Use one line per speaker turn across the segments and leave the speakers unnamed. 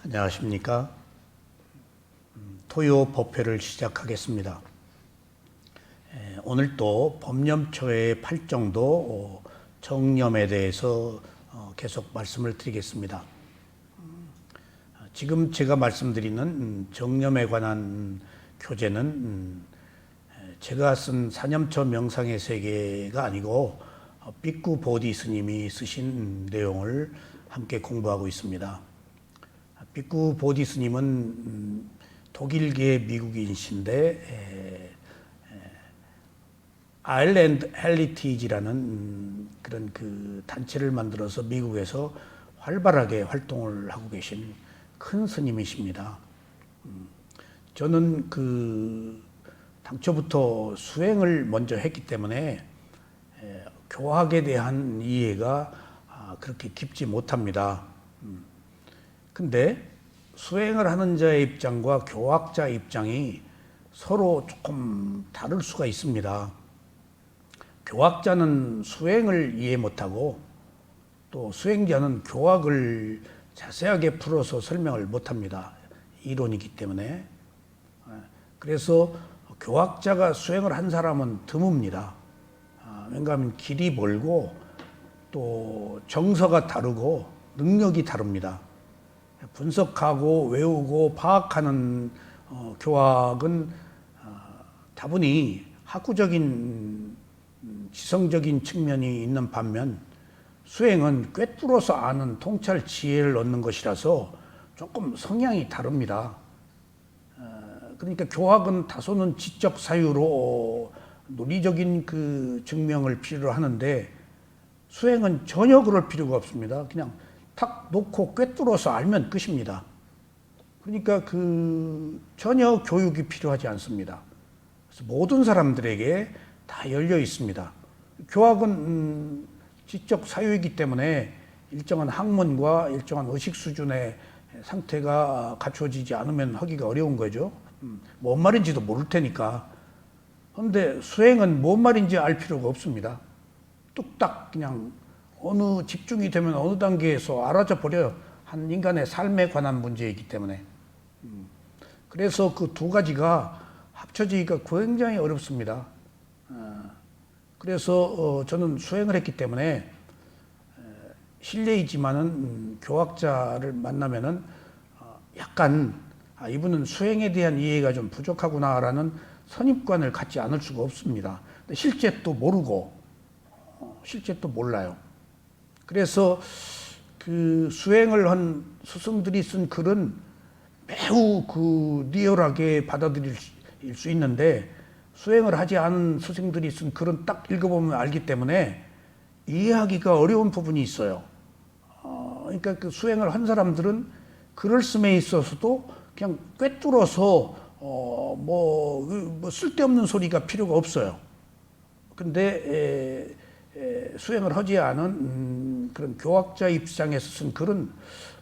안녕하십니까. 토요 법회를 시작하겠습니다. 오늘도 법념초의 8정도 정념에 대해서 계속 말씀을 드리겠습니다. 지금 제가 말씀드리는 정념에 관한 교재는 제가 쓴 사념초 명상의 세계가 아니고 빅구 보디 스님이 쓰신 내용을 함께 공부하고 있습니다. 빅구 보디 스님은 독일계 미국인이신데 아일랜드 헬리티지라는 그런 그 단체를 만들어서 미국에서 활발하게 활동을 하고 계신 큰 스님이십니다. 저는 당초부터 수행을 먼저 했기 때문에 교학에 대한 이해가 그렇게 깊지 못합니다. 근데 수행을 하는 자의 입장과 교학자 입장이 서로 조금 다를 수가 있습니다. 교학자는 수행을 이해 못하고 또 수행자는 교학을 자세하게 풀어서 설명을 못합니다. 이론이기 때문에. 그래서 교학자가 수행을 한 사람은 드뭅니다. 왜냐하면 길이 멀고 또 정서가 다르고 능력이 다릅니다. 분석하고 외우고 파악하는 교학은 다분히 학구적인 지성적인 측면이 있는 반면 수행은 꿰뚫어서 아는 통찰 지혜를 얻는 것이라서 조금 성향이 다릅니다. 그러니까 교학은 다소는 지적 사유로 논리적인 그 증명을 필요로 하는데 수행은 전혀 그럴 필요가 없습니다. 그냥 탁 놓고 꿰뚫어서 알면 끝입니다. 그러니까 전혀 교육이 필요하지 않습니다. 그래서 모든 사람들에게 다 열려 있습니다. 교학은 지적 사유이기 때문에 일정한 학문과 일정한 의식 수준의 상태가 갖춰지지 않으면 하기가 어려운 거죠. 뭔 말인지도 모를 테니까. 그런데 수행은 뭔 말인지 알 필요가 없습니다. 뚝딱 그냥 어느 집중이 되면 어느 단계에서 알아져 버려요. 한 인간의 삶에 관한 문제이기 때문에. 그래서 그 두 가지가 합쳐지기가 굉장히 어렵습니다. 그래서 저는 수행을 했기 때문에 실례이지만은 교학자를 만나면은 약간 이분은 수행에 대한 이해가 좀 부족하구나라는 선입관을 갖지 않을 수가 없습니다. 근데 실제 또 모르고 실제 또 몰라요. 그래서 그 수행을 한 스승들이 쓴 글은 매우 리얼하게 받아들일 수 있는데 수행을 하지 않은 스승들이 쓴 글은 딱 읽어보면 알기 때문에 이해하기가 어려운 부분이 있어요. 그러니까 그 수행을 한 사람들은 글을 씀에 있어서도 그냥 꿰뚫어서 뭐 쓸데없는 소리가 필요가 없어요. 근데 수행을 하지 않은 그런 교학자 입장에서 쓴 글은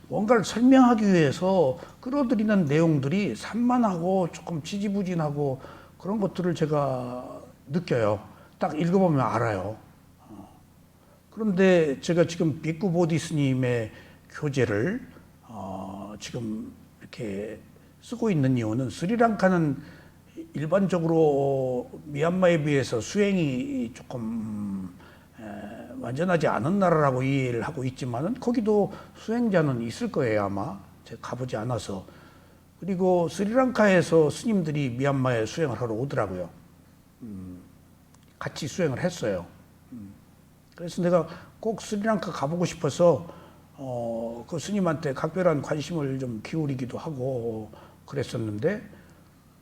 뭔가를 설명하기 위해서 끌어들이는 내용들이 산만하고 조금 지지부진하고 그런 것들을 제가 느껴요. 딱 읽어보면 알아요. 그런데 제가 지금 빅구 보디 스님의 교재를 지금 이렇게 쓰고 있는 이유는 스리랑카는 일반적으로 미얀마에 비해서 수행이 조금 완전하지 않은 나라라고 이해를 하고 있지만은 거기도 수행자는 있을 거예요, 아마. 제가 가보지 않아서. 그리고 스리랑카에서 스님들이 미얀마에 수행을 하러 오더라고요. 같이 수행을 했어요. 그래서 내가 꼭 스리랑카 가보고 싶어서 그 스님한테 각별한 관심을 좀 기울이기도 하고 그랬었는데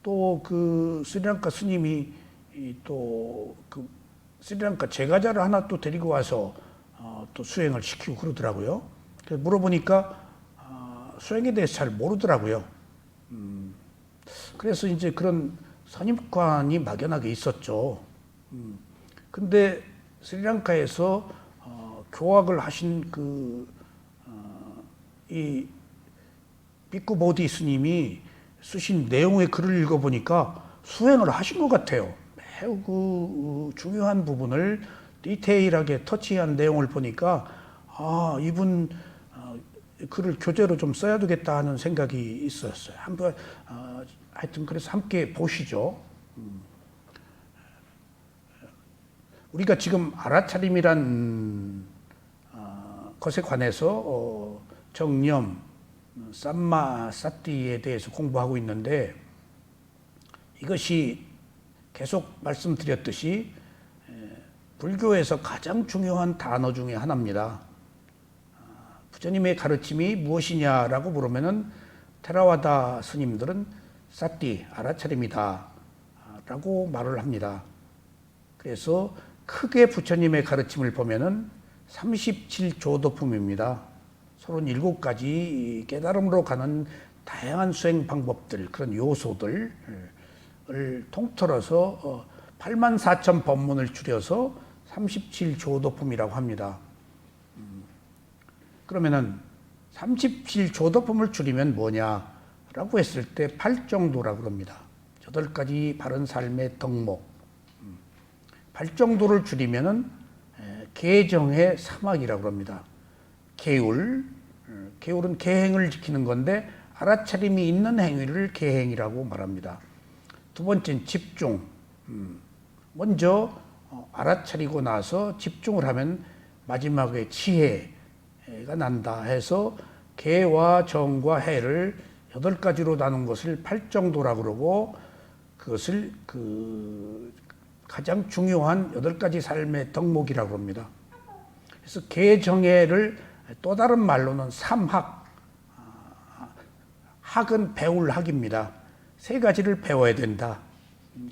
또 그 스리랑카 스님이 또 그 스리랑카 제가자를 하나 또 데리고 와서 또 수행을 시키고 그러더라고요. 그래서 물어보니까 수행에 대해서 잘 모르더라고요. 그래서 이제 그런 선입관이 막연하게 있었죠. 근데 스리랑카에서 교학을 하신 이 빅구 보디 스님이 쓰신 내용의 글을 읽어보니까 수행을 하신 것 같아요. 매우 중요한 부분을 디테일하게 터치한 내용을 보니까 이분 글을 교재로 좀 써야 되겠다 하는 생각이 있었어요. 한번 하여튼 그래서 함께 보시죠. 우리가 지금 알아차림이란 것에 관해서 정념, 삼마, 사띠에 대해서 공부하고 있는데 이것이 계속 말씀드렸듯이 불교에서 가장 중요한 단어 중에 하나입니다. 부처님의 가르침이 무엇이냐라고 물으면은 테라와다 스님들은 사띠, 알아차림이다 라고 말을 합니다. 그래서 크게 부처님의 가르침을 보면은 37조도품입니다. 37가지 깨달음으로 가는 다양한 수행 방법들, 그런 요소들을 통틀어서 84,000 법문을 줄여서 37조도품이라고 합니다. 그러면은 37조도품을 줄이면 뭐냐라고 했을 때 8정도라고 합니다. 8가지 바른 삶의 덕목. 8정도를 줄이면은 계정의 사막이라고 합니다. 계율은 계행을 지키는 건데 알아차림이 있는 행위를 계행이라고 말합니다. 두 번째는 집중. 먼저 알아차리고 나서 집중을 하면 마지막에 지혜가 난다 해서 계와 정과 해를 8가지로 나눈 것을 8정도라고 그러고 그것을 가장 중요한 8가지 삶의 덕목이라고 합니다. 그래서 계정해를 또 다른 말로는 삼학, 학은 배울 학입니다. 3가지를 배워야 된다.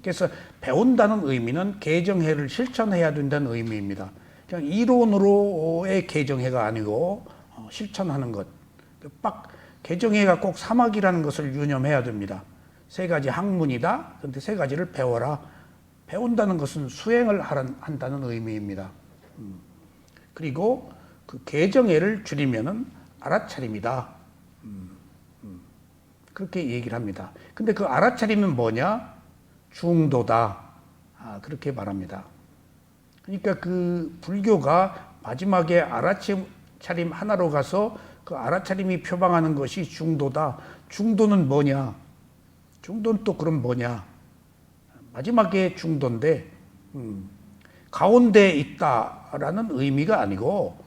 그래서 배운다는 의미는 계정해를 실천해야 된다는 의미입니다. 그냥 이론으로의 계정해가 아니고 실천하는 것. 계정해가 꼭 삼학이라는 것을 유념해야 됩니다. 3가지 학문이다. 그런데 3가지를 배워라. 배운다는 것은 수행을 한다는 의미입니다. 그리고 그 계정해를 줄이면은 알아차림이다. 그렇게 얘기를 합니다. 근데 그 알아차림은 뭐냐? 중도다. 그렇게 말합니다. 그러니까 그 불교가 마지막에 알아차림 하나로 가서 그 알아차림이 표방하는 것이 중도다. 중도는 뭐냐? 중도는 또 그럼 뭐냐? 마지막에 중도인데 가운데에 있다라는 의미가 아니고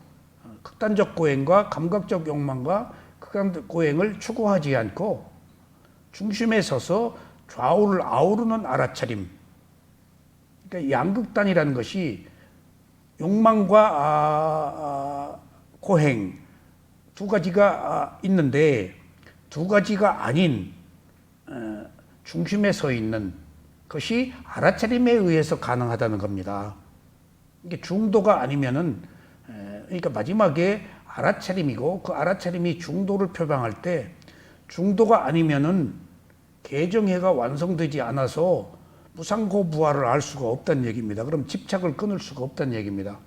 극단적 고행과 감각적 욕망과 극단적 고행을 추구하지 않고 중심에 서서 좌우를 아우르는 알아차림. 그러니까 양극단이라는 것이 욕망과 고행 2가지가 있는데 2가지가 아닌 중심에 서 있는 것이 알아차림에 의해서 가능하다는 겁니다. 이게 중도가 아니면은 그러니까 마지막에 알아차림이고 그 알아차림이 중도를 표방할 때 중도가 아니면은 계정해가 완성되지 않아서 무상고부화를 알 수가 없다는 얘기입니다. 그럼 집착을 끊을 수가 없다는 얘기입니다.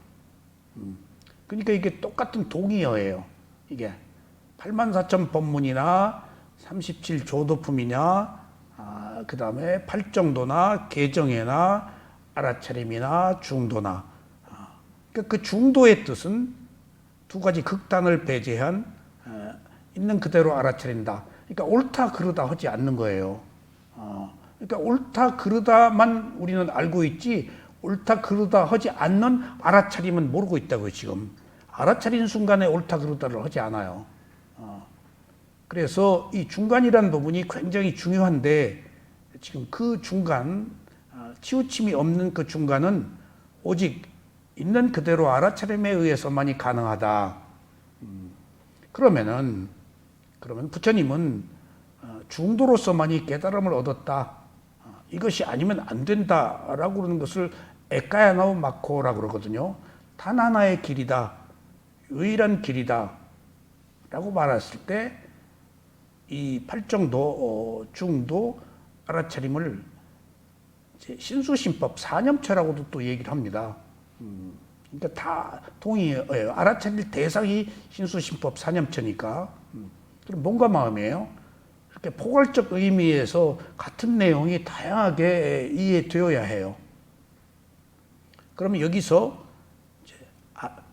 그러니까 이게 똑같은 동의어예요. 이게 84,000 법문이나 37조도품이냐 그 다음에 8정도나 계정해나 알아차림이나 중도나 그러니까 그 중도의 뜻은 2가지 극단을 배제한 있는 그대로 알아차린다. 그러니까 옳다 그르다 하지 않는 거예요. 그러니까 옳다 그르다만 우리는 알고 있지 옳다 그르다 하지 않는 알아차림은 모르고 있다고요. 지금 알아차린 순간에 옳다 그르다를 하지 않아요. 그래서 이 중간이라는 부분이 굉장히 중요한데 지금 그 중간 치우침이 없는 그 중간은 오직 있는 그대로 알아차림에 의해서만이 가능하다. 그러면 부처님은 중도로서만이 깨달음을 얻었다. 이것이 아니면 안 된다라고 그러는 것을 에까야나오 마코라고 그러거든요. 단 하나의 길이다. 유일한 길이다. 라고 말했을 때 이 8정도, 중도, 알아차림을 신수심법, 사념처라고도 또 얘기를 합니다. 그러니까 다 동의해요. 알아차릴 대상이 신수심법, 사념처니까. 그럼 몸과 마음이에요. 이렇게 포괄적 의미에서 같은 내용이 다양하게 이해되어야 해요. 그러면 여기서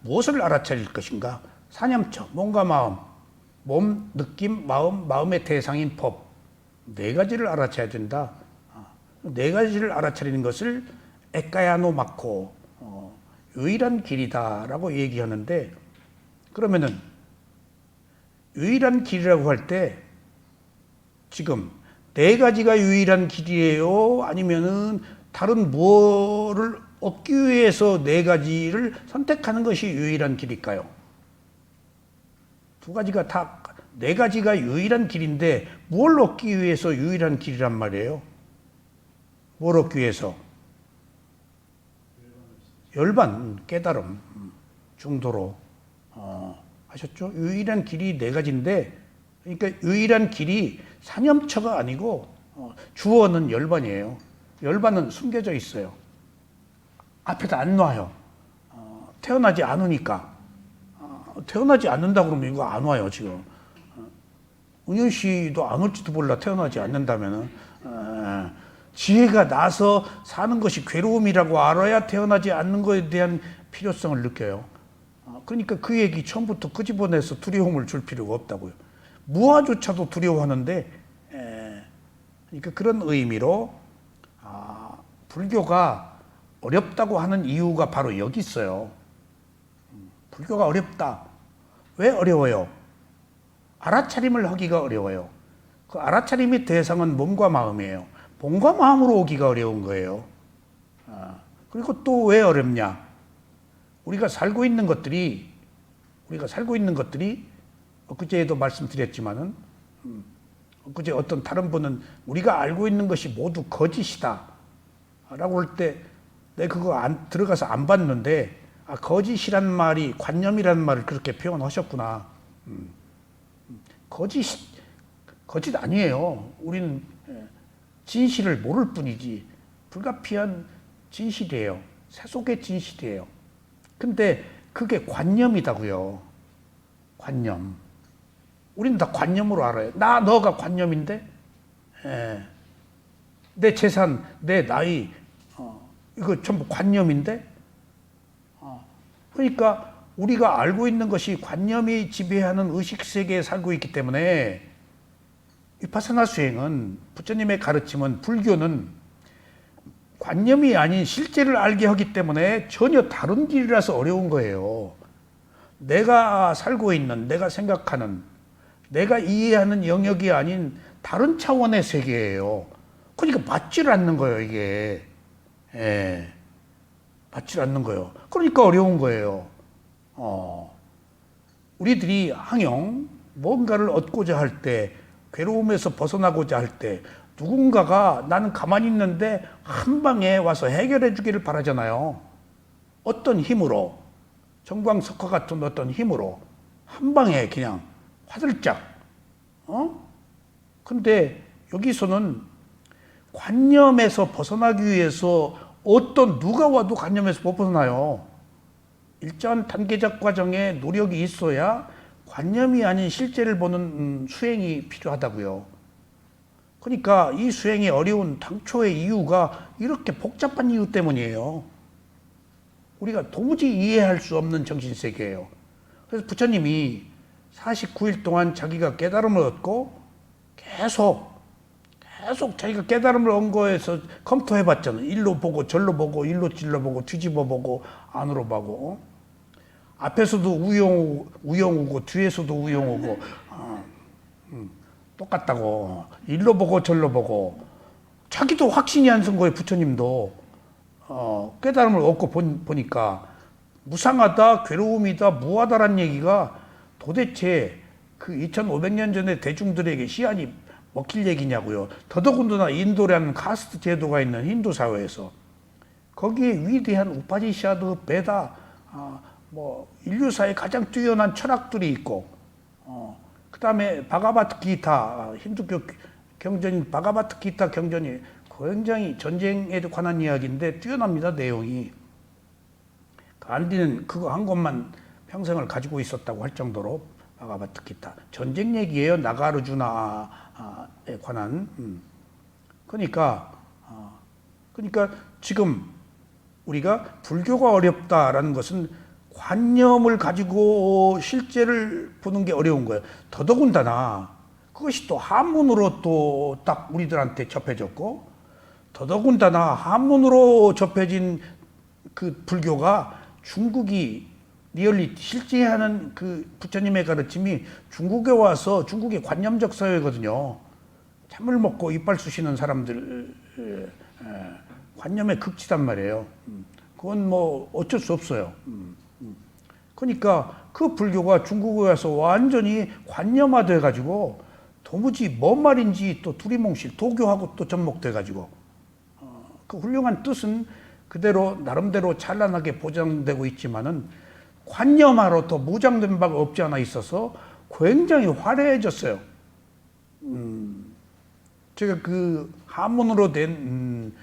무엇을 알아차릴 것인가? 사념처, 몸과 마음. 몸, 느낌, 마음, 마음의 대상인 법. 네 가지를 알아차려야 된다. 네 가지를 알아차리는 것을 에까야노 마코, 유일한 길이다라고 얘기하는데, 그러면은 유일한 길이라고 할 때 지금 네 가지가 유일한 길이에요? 아니면은 다른 무엇을 얻기 위해서 네 가지를 선택하는 것이 유일한 길일까요? 두 가지가 다, 네 가지가 유일한 길인데 뭘 얻기 위해서 유일한 길이란 말이에요? 뭘 얻기 위해서? 열반, 깨달음, 중도로 하셨죠? 유일한 길이 네 가지인데, 그러니까 유일한 길이 사념처가 아니고 주어는 열반이에요. 열반은 숨겨져 있어요. 앞에다 안 놔요. 태어나지 않으니까. 태어나지 않는다 그러면 이거 안 와요, 지금. 은현 씨도 안 올지도 몰라, 태어나지 않는다면은. 지혜가 나서 사는 것이 괴로움이라고 알아야 태어나지 않는 것에 대한 필요성을 느껴요. 그러니까 그 얘기 처음부터 끄집어내서 두려움을 줄 필요가 없다고요. 무아조차도 두려워하는데, 그러니까 그런 의미로 불교가 어렵다고 하는 이유가 바로 여기 있어요. 불교가 어렵다. 왜 어려워요? 알아차림을 하기가 어려워요. 그 알아차림의 대상은 몸과 마음이에요. 몸과 마음으로 오기가 어려운 거예요. 그리고 또 왜 어렵냐? 우리가 살고 있는 것들이 엊그제도 말씀드렸지만은, 엊그제 어떤 다른 분은 우리가 알고 있는 것이 모두 거짓이다 라고 할 때 내가 그거 들어가서 안 봤는데, 거짓이란 말이 관념이란 말을 그렇게 표현하셨구나. 거짓 아니에요. 우리는 진실을 모를 뿐이지. 불가피한 진실이에요. 세속의 진실이에요. 근데 그게 관념이다고요. 관념. 우리는 다 관념으로 알아요. 너가 관념인데, 내 재산, 내 나이, 이거 전부 관념인데, 그러니까 우리가 알고 있는 것이 관념이 지배하는 의식세계에 살고 있기 때문에 위파사나 수행은, 부처님의 가르침은, 불교는 관념이 아닌 실제를 알게 하기 때문에 전혀 다른 길이라서 어려운 거예요. 내가 살고 있는, 내가 생각하는, 내가 이해하는 영역이 아닌 다른 차원의 세계예요. 그러니까 맞질 않는 거예요, 이게. 맞질 않는 거예요. 그러니까 어려운 거예요. 우리들이 항영, 뭔가를 얻고자 할 때, 괴로움에서 벗어나고자 할 때, 누군가가 나는 가만히 있는데 한 방에 와서 해결해 주기를 바라잖아요. 어떤 힘으로, 정광석화 같은 어떤 힘으로 한 방에 그냥 화들짝. 근데 여기서는 관념에서 벗어나기 위해서 누가 와도 관념에서 못 벗어나요. 일정한 단계적 과정에 노력이 있어야 관념이 아닌 실제를 보는 수행이 필요하다고요. 그러니까 이 수행이 어려운 당초의 이유가 이렇게 복잡한 이유 때문이에요. 우리가 도무지 이해할 수 없는 정신세계예요. 그래서 부처님이 49일 동안 자기가 깨달음을 얻고 계속 자기가 깨달음을 얻은 거에서 컴퓨터 해봤잖아요. 일로 보고 절로 보고 일로 찔러 보고 뒤집어 보고 안으로 보고, 앞에서도 우영 오고 뒤에서도 우영 오고, 똑같다고. 일로 보고 절로 보고. 자기도 확신이 안 선 거예요. 부처님도 깨달음을 얻고 보니까 무상하다, 괴로움이다, 무하다란 얘기가 도대체 그 2500년 전에 대중들에게 시안이 먹힐 얘기냐고요. 더더군다나 인도라는 카스트 제도가 있는 힌두 사회에서 거기에 위대한 우파니샤드, 베다, 인류사의 가장 뛰어난 철학들이 있고, 그 다음에 바가바트기타, 힌두교 경전인 바가바트기타 경전이 굉장히 전쟁에 관한 이야기인데 뛰어납니다, 내용이. 간디는 그거 한 것만 평생을 가지고 있었다고 할 정도로 바가바트기타. 전쟁 얘기예요, 나가르주나에 관한. 그러니까 지금 우리가 불교가 어렵다라는 것은 관념을 가지고 실제를 보는 게 어려운 거예요. 더더군다나 그것이 또 한문으로 또 딱 우리들한테 접해졌고, 더더군다나 한문으로 접해진 그 불교가 중국이 리얼리티 실제 하는 그 부처님의 가르침이 중국에 와서 중국의 관념적 사회거든요. 참을 먹고 이빨 쑤시는 사람들 관념의 극치단 말이에요. 그건 뭐 어쩔 수 없어요. 그러니까 그 불교가 중국에 와서 완전히 관념화돼 가지고 도무지 뭔 말인지 또 두리뭉실 도교하고 또 접목돼 가지고 그 훌륭한 뜻은 그대로 나름대로 찬란하게 보장되고 있지만은 관념화로 또 무장된 바가 없지 않아 있어서 굉장히 화려해졌어요. 제가 그 한문으로 된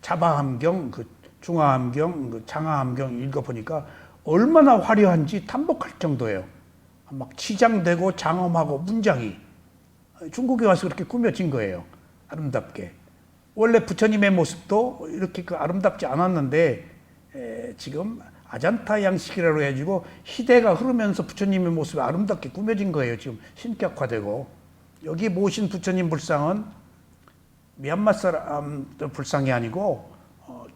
자바함경, 그 중화함경, 그 장하함경 읽어보니까 얼마나 화려한지 탐복할 정도예요. 막 치장되고 장엄하고 문장이 중국에 와서 그렇게 꾸며진 거예요. 아름답게. 원래 부처님의 모습도 이렇게 그 아름답지 않았는데 지금 아잔타 양식이라고 해가지고 시대가 흐르면서 부처님의 모습이 아름답게 꾸며진 거예요. 지금 신격화되고. 여기 모신 부처님 불상은 미얀마 사람 불상이 아니고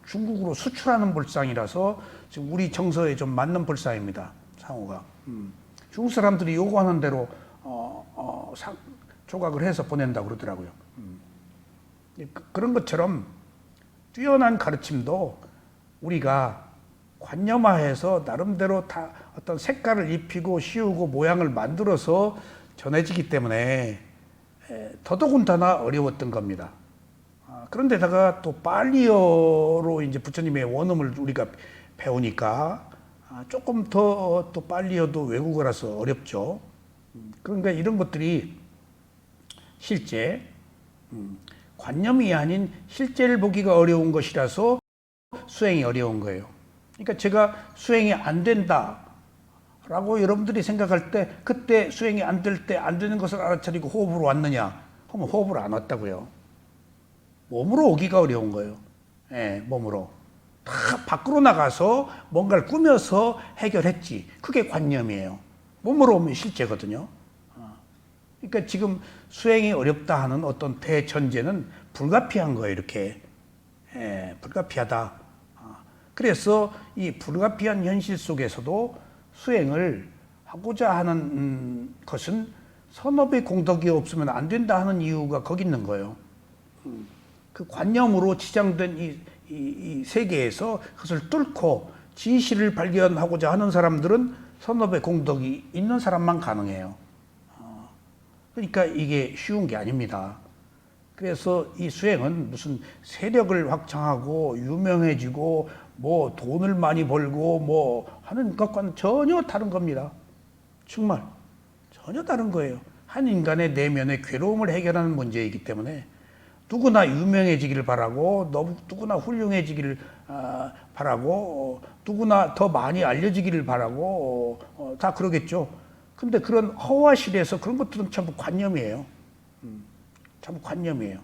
중국으로 수출하는 불상이라서 지금 우리 정서에 좀 맞는 불상입니다. 상호가. 중국 사람들이 요구하는 대로 조각을 해서 보낸다고 그러더라고요. 그런 것처럼 뛰어난 가르침도 우리가 관념화해서 나름대로 다 어떤 색깔을 입히고 씌우고 모양을 만들어서 전해지기 때문에 더더군다나 어려웠던 겁니다. 그런데다가 또 빨리어로 이제 부처님의 원음을 우리가 배우니까 조금 더 또 빨리어도 외국어라서 어렵죠. 그러니까 이런 것들이 실제 관념이 아닌 실제를 보기가 어려운 것이라서 수행이 어려운 거예요. 그러니까 제가 수행이 안 된다라고 여러분들이 생각할 때 그때 수행이 안 될 때 안 되는 것을 알아차리고 호흡으로 왔느냐 하면 호흡으로 안 왔다고요. 몸으로 오기가 어려운 거예요. 몸으로. 다 밖으로 나가서 뭔가를 꾸며서 해결했지. 그게 관념이에요. 몸으로 오면 실제거든요. 그러니까 지금 수행이 어렵다 하는 어떤 대전제는 불가피한 거예요, 이렇게. 불가피하다. 그래서 이 불가피한 현실 속에서도 수행을 하고자 하는 것은 선업의 공덕이 없으면 안 된다 하는 이유가 거기 있는 거예요. 그 관념으로 치장된 이 세계에서 그것을 뚫고 진실을 발견하고자 하는 사람들은 선업의 공덕이 있는 사람만 가능해요. 그러니까 이게 쉬운 게 아닙니다. 그래서 이 수행은 무슨 세력을 확장하고 유명해지고 뭐 돈을 많이 벌고 뭐 하는 것과는 전혀 다른 겁니다. 정말 전혀 다른 거예요. 한 인간의 내면의 괴로움을 해결하는 문제이기 때문에 누구나 유명해지기를 바라고 누구나 훌륭해지기를 바라고 누구나 더 많이 알려지기를 바라고 다 그러겠죠. 근데 그런 허와실에서 그런 것들은 전부 관념이에요. 전부 관념이에요.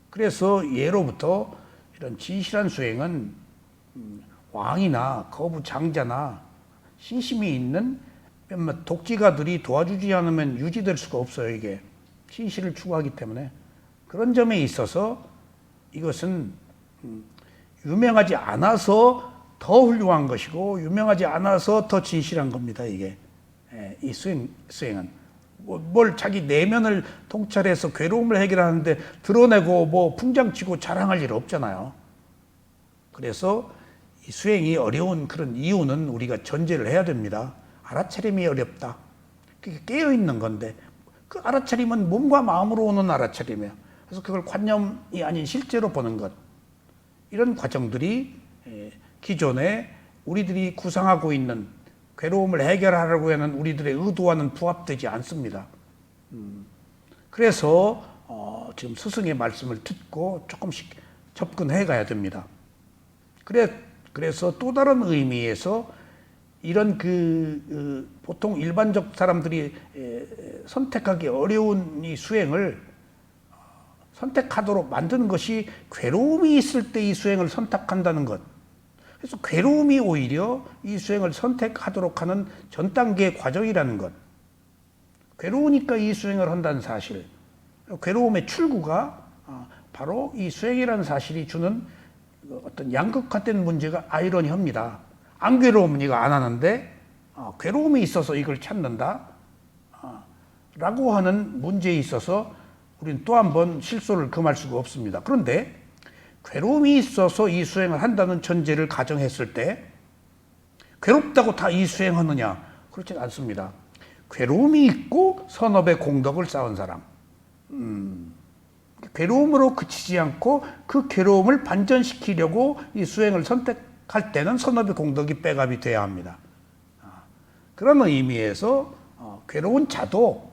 그래서 예로부터 이런 진실한 수행은 왕이나 거부 장자나 신심이 있는 몇몇 독지가들이 도와주지 않으면 유지될 수가 없어요. 이게 진실을 추구하기 때문에. 그런 점에 있어서 이것은 유명하지 않아서 더 훌륭한 것이고 유명하지 않아서 더 진실한 겁니다. 이게 이 수행은 뭘 자기 내면을 통찰해서 괴로움을 해결하는데 드러내고 뭐 풍장치고 자랑할 일 없잖아요. 그래서 이 수행이 어려운 그런 이유는 우리가 전제를 해야 됩니다. 알아차림이 어렵다. 그게 깨어있는 건데 그 알아차림은 몸과 마음으로 오는 알아차림이에요. 그래서 그걸 관념이 아닌 실제로 보는 것. 이런 과정들이 기존에 우리들이 구상하고 있는 괴로움을 해결하려고 하는 우리들의 의도와는 부합되지 않습니다. 그래서 지금 스승의 말씀을 듣고 조금씩 접근해 가야 됩니다. 그래서 또 다른 의미에서 이런 보통 일반적 사람들이 선택하기 어려운 이 수행을 선택하도록 만드는 것이 괴로움이 있을 때 이 수행을 선택한다는 것. 그래서 괴로움이 오히려 이 수행을 선택하도록 하는 전 단계의 과정이라는 것. 괴로우니까 이 수행을 한다는 사실. 괴로움의 출구가 바로 이 수행이라는 사실이 주는 어떤 양극화된 문제가 아이러니합니다. 안 괴로우면 이거 안 하는데 괴로움이 있어서 이걸 찾는다 라고 하는 문제에 있어서 우리는 또 한 번 실소를 금할 수가 없습니다. 그런데 괴로움이 있어서 이 수행을 한다는 전제를 가정했을 때 괴롭다고 다 이 수행하느냐? 그렇지 않습니다. 괴로움이 있고 선업의 공덕을 쌓은 사람, 괴로움으로 그치지 않고 그 괴로움을 반전시키려고 이 수행을 선택할 때는 선업의 공덕이 백업이 돼야 합니다. 그런 의미에서 괴로운 자도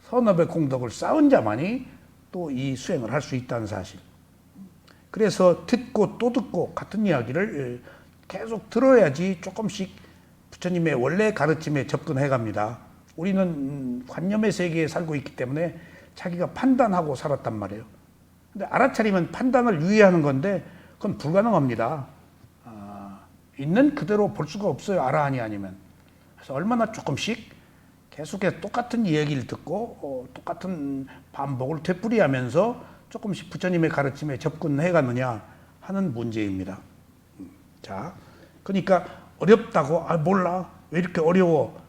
선업의 공덕을 쌓은 자만이 또 이 수행을 할 수 있다는 사실. 그래서 듣고 또 듣고 같은 이야기를 계속 들어야지 조금씩 부처님의 원래 가르침에 접근해 갑니다. 우리는 관념의 세계에 살고 있기 때문에 자기가 판단하고 살았단 말이에요. 근데 알아차리면 판단을 유의하는 건데 그건 불가능합니다. 있는 그대로 볼 수가 없어요. 알아하니 아니면. 그래서 얼마나 조금씩 계속해서 똑같은 이야기를 듣고 똑같은 반복을 되풀이하면서 조금씩 부처님의 가르침에 접근해 가느냐 하는 문제입니다. 자, 그러니까 어렵다고 몰라 왜 이렇게 어려워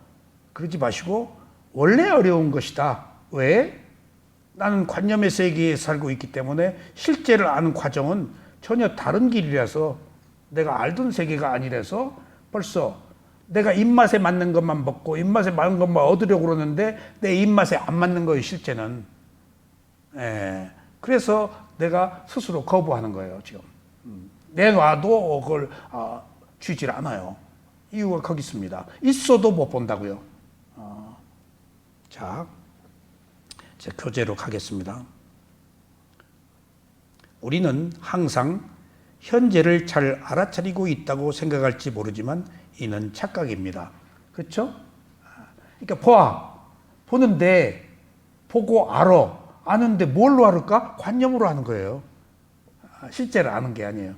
그러지 마시고 원래 어려운 것이다. 왜? 나는 관념의 세계에 살고 있기 때문에 실제를 아는 과정은 전혀 다른 길이라서 내가 알던 세계가 아니라서 벌써 내가 입맛에 맞는 것만 먹고 입맛에 맞는 것만 얻으려고 그러는데 내 입맛에 안 맞는 거예요, 실제는. 그래서 내가 스스로 거부하는 거예요, 지금. 내놔도 그걸 주질 않아요. 이유가 거기 있습니다. 있어도 못 본다고요. 자, 제 교재로 가겠습니다. 우리는 항상 현재를 잘 알아차리고 있다고 생각할지 모르지만 이는 착각입니다. 그렇죠? 그러니까 보는데 보고 아는데 뭘로 알을까? 관념으로 아는 거예요. 실제로 아는 게 아니에요.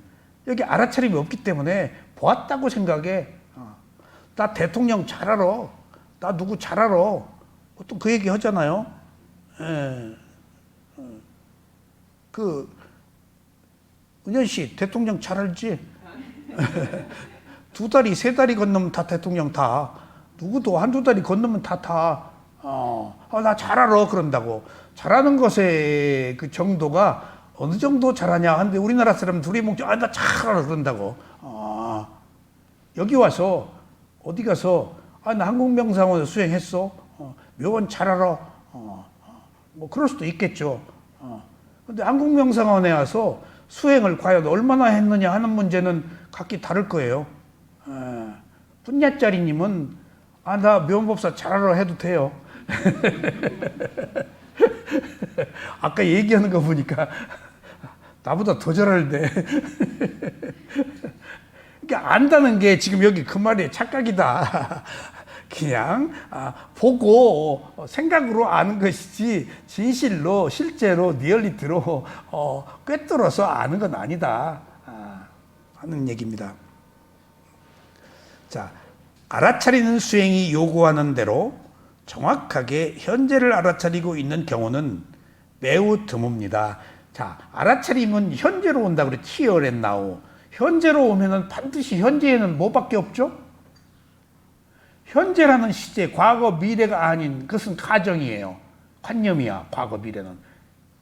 여기 알아차림이 없기 때문에 보았다고 생각해. 나 대통령 잘 알아. 나 누구 잘 알아. 보통 그 얘기 하잖아요. 은현 씨 대통령 잘 알지? 2다리, 3다리 건너면 다 대통령 타. 누구도 1~2다리 건너면 다 타. 나 잘 알아. 그런다고. 잘하는 것의 그 정도가 어느 정도 잘하냐 하는데 우리나라 사람 둘이 뭉쳐 나 잘 알아. 그런다고. 여기 와서 어디 가서 나 한국명상원 수행했어. 묘원 잘 알아. 뭐 그럴 수도 있겠죠. 근데 한국명상원에 와서 수행을 과연 얼마나 했느냐 하는 문제는 각기 다를 거예요. 분야짜리님은 나 묘원법사 잘 알아 해도 돼요. 아까 얘기하는 거 보니까 나보다 더 잘하는데. 그러니까 안다는 게 지금 여기 그 말이 착각이다. 그냥 보고 생각으로 아는 것이지 진실로 실제로 리얼리티로 꿰뚫어서 아는 건 아니다 하는 얘기입니다. 자, 알아차리는 수행이 요구하는 대로 정확하게 현재를 알아차리고 있는 경우는 매우 드뭅니다. 자, 알아차림은 현재로 온다 그래. here and now. 현재로 오면은 반드시 현재에는 뭐밖에 없죠? 현재라는 시제, 과거, 미래가 아닌 그것은 가정이에요. 관념이야, 과거, 미래는.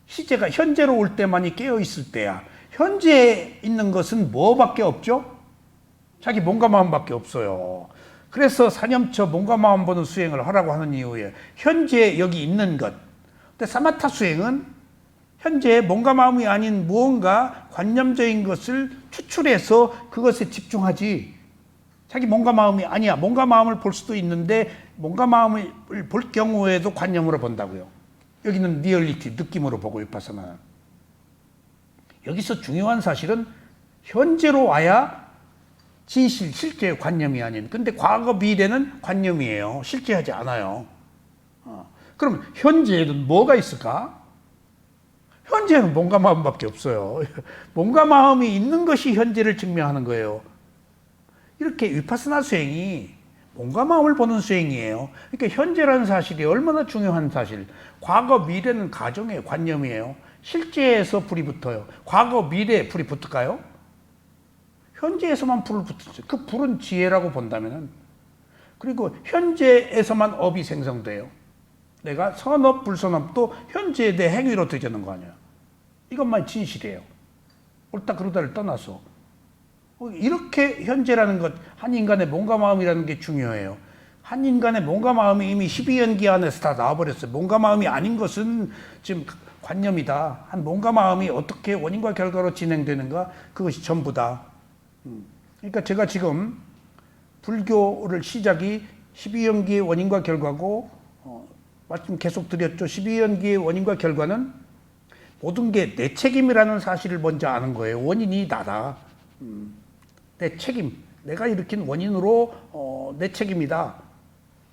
시제가 현재로 올 때만이 깨어있을 때야. 현재에 있는 것은 뭐밖에 없죠? 자기 몸과 마음밖에 없어요. 그래서 사념처 몸과 마음 보는 수행을 하라고 하는 이유예요. 현재 여기 있는 것. 근데 사마타 수행은 현재 몸과 마음이 아닌 무언가 관념적인 것을 추출해서 그것에 집중하지. 자기 몸과 마음이 아니야. 몸과 마음을 볼 수도 있는데 몸과 마음을 볼 경우에도 관념으로 본다고요. 여기는 리얼리티, 느낌으로 보고 위파사나. 여기서 중요한 사실은 현재로 와야 진실, 실제의 관념이 아닌. 근데 과거, 미래는 관념이에요. 실제하지 않아요. 그럼 현재에는 뭐가 있을까? 현재는 몸과 마음밖에 없어요. 몸과 마음이 있는 것이 현재를 증명하는 거예요. 이렇게 위파스나 수행이 몸과 마음을 보는 수행이에요. 그러니까 현재라는 사실이 얼마나 중요한 사실. 과거, 미래는 가정의 관념이에요. 실제에서 불이 붙어요. 과거, 미래에 불이 붙을까요? 현재에서만 불을 붙죠. 그 불은 지혜라고 본다면은. 그리고 현재에서만 업이 생성돼요. 내가 선업, 불선업도 현재의 내 행위로 되지는 거 아니야. 이것만 진실이에요. 옳다 그르다를 떠나서. 이렇게 현재라는 것, 한 인간의 몸과 마음이라는 게 중요해요. 한 인간의 몸과 마음이 이미 12연기 안에서 다 나와버렸어요. 몸과 마음이 아닌 것은 지금 관념이다. 한 몸과 마음이 어떻게 원인과 결과로 진행되는가, 그것이 전부다. 그러니까 제가 지금 불교를 시작이 12연기의 원인과 결과고, 말씀 계속 드렸죠. 12연기의 원인과 결과는 모든 게 내 책임이라는 사실을 먼저 아는 거예요. 원인이 나다. 내 책임, 내가 일으킨 원인으로 내 책임이다.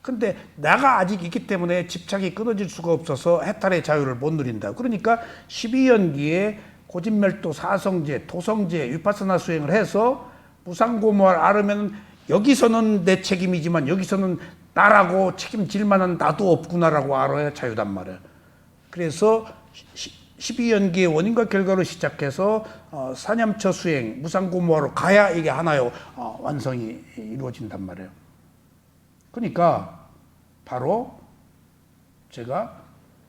근데 나가 아직 있기 때문에 집착이 끊어질 수가 없어서 해탈의 자유를 못 누린다. 그러니까 12연기에 고진멸도, 사성제, 도성제, 위파스나 수행을 해서 무상고무를 알으면 여기서는 내 책임이지만 여기서는 나라고 책임질 만한 나도 없구나라고 알아야 자유단 말이에요. 그래서 12연기의 원인과 결과로 시작해서 사념처 수행, 무상고무화로 가야 이게 하나요 완성이 이루어진단 말이에요. 그러니까 바로 제가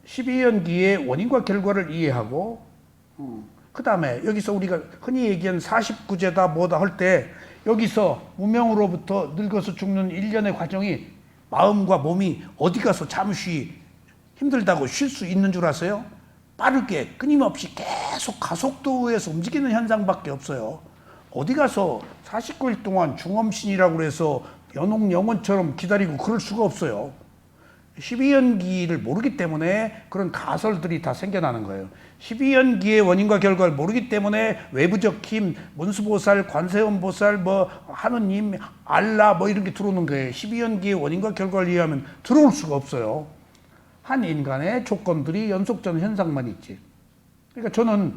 12연기의 원인과 결과를 이해하고 그 다음에 여기서 우리가 흔히 얘기하는 49제다 뭐다 할 때 여기서 무명으로부터 늙어서 죽는 일련의 과정이 마음과 몸이 어디 가서 잠시 힘들다고 쉴 수 있는 줄 아세요? 빠르게 끊임없이 계속 가속도에서 움직이는 현상밖에 없어요. 어디 가서 49일 동안 중엄신이라고 해서 연옥 영혼처럼 기다리고 그럴 수가 없어요. 12연기를 모르기 때문에 그런 가설들이 다 생겨나는 거예요. 12연기의 원인과 결과를 모르기 때문에 외부적 힘, 문수보살, 관세음보살, 뭐 하느님, 알라 뭐 이런 게 들어오는 거예요. 12연기의 원인과 결과를 이해하면 들어올 수가 없어요. 한 인간의 조건들이 연속되는 현상만 있지. 그러니까 저는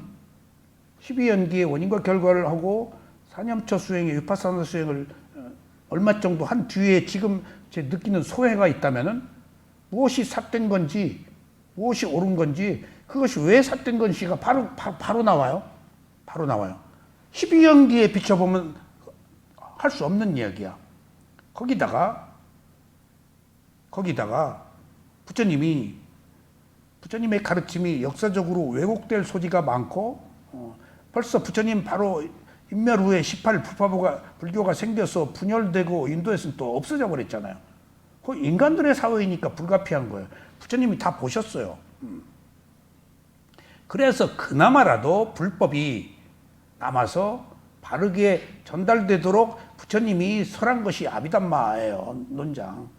12연기의 원인과 결과를 하고 사념처 수행의 위파사나 수행을 얼마 정도 한 뒤에 지금 제 느끼는 소회가 있다면은 무엇이 삿된 건지, 무엇이 옳은 건지, 그것이 왜 삿된 건지가 바로 나와요. 바로 나와요. 12연기에 비춰보면 할 수 없는 이야기야. 거기다가 부처님의 가르침이 역사적으로 왜곡될 소지가 많고, 벌써 부처님 바로 인멸 후에 18 불교가 생겨서 분열되고 인도에서는 또 없어져 버렸잖아요. 그 인간들의 사회이니까 불가피한 거예요. 부처님이 다 보셨어요. 그래서 그나마라도 불법이 남아서 바르게 전달되도록 부처님이 설한 것이 아비담마예요. 논장.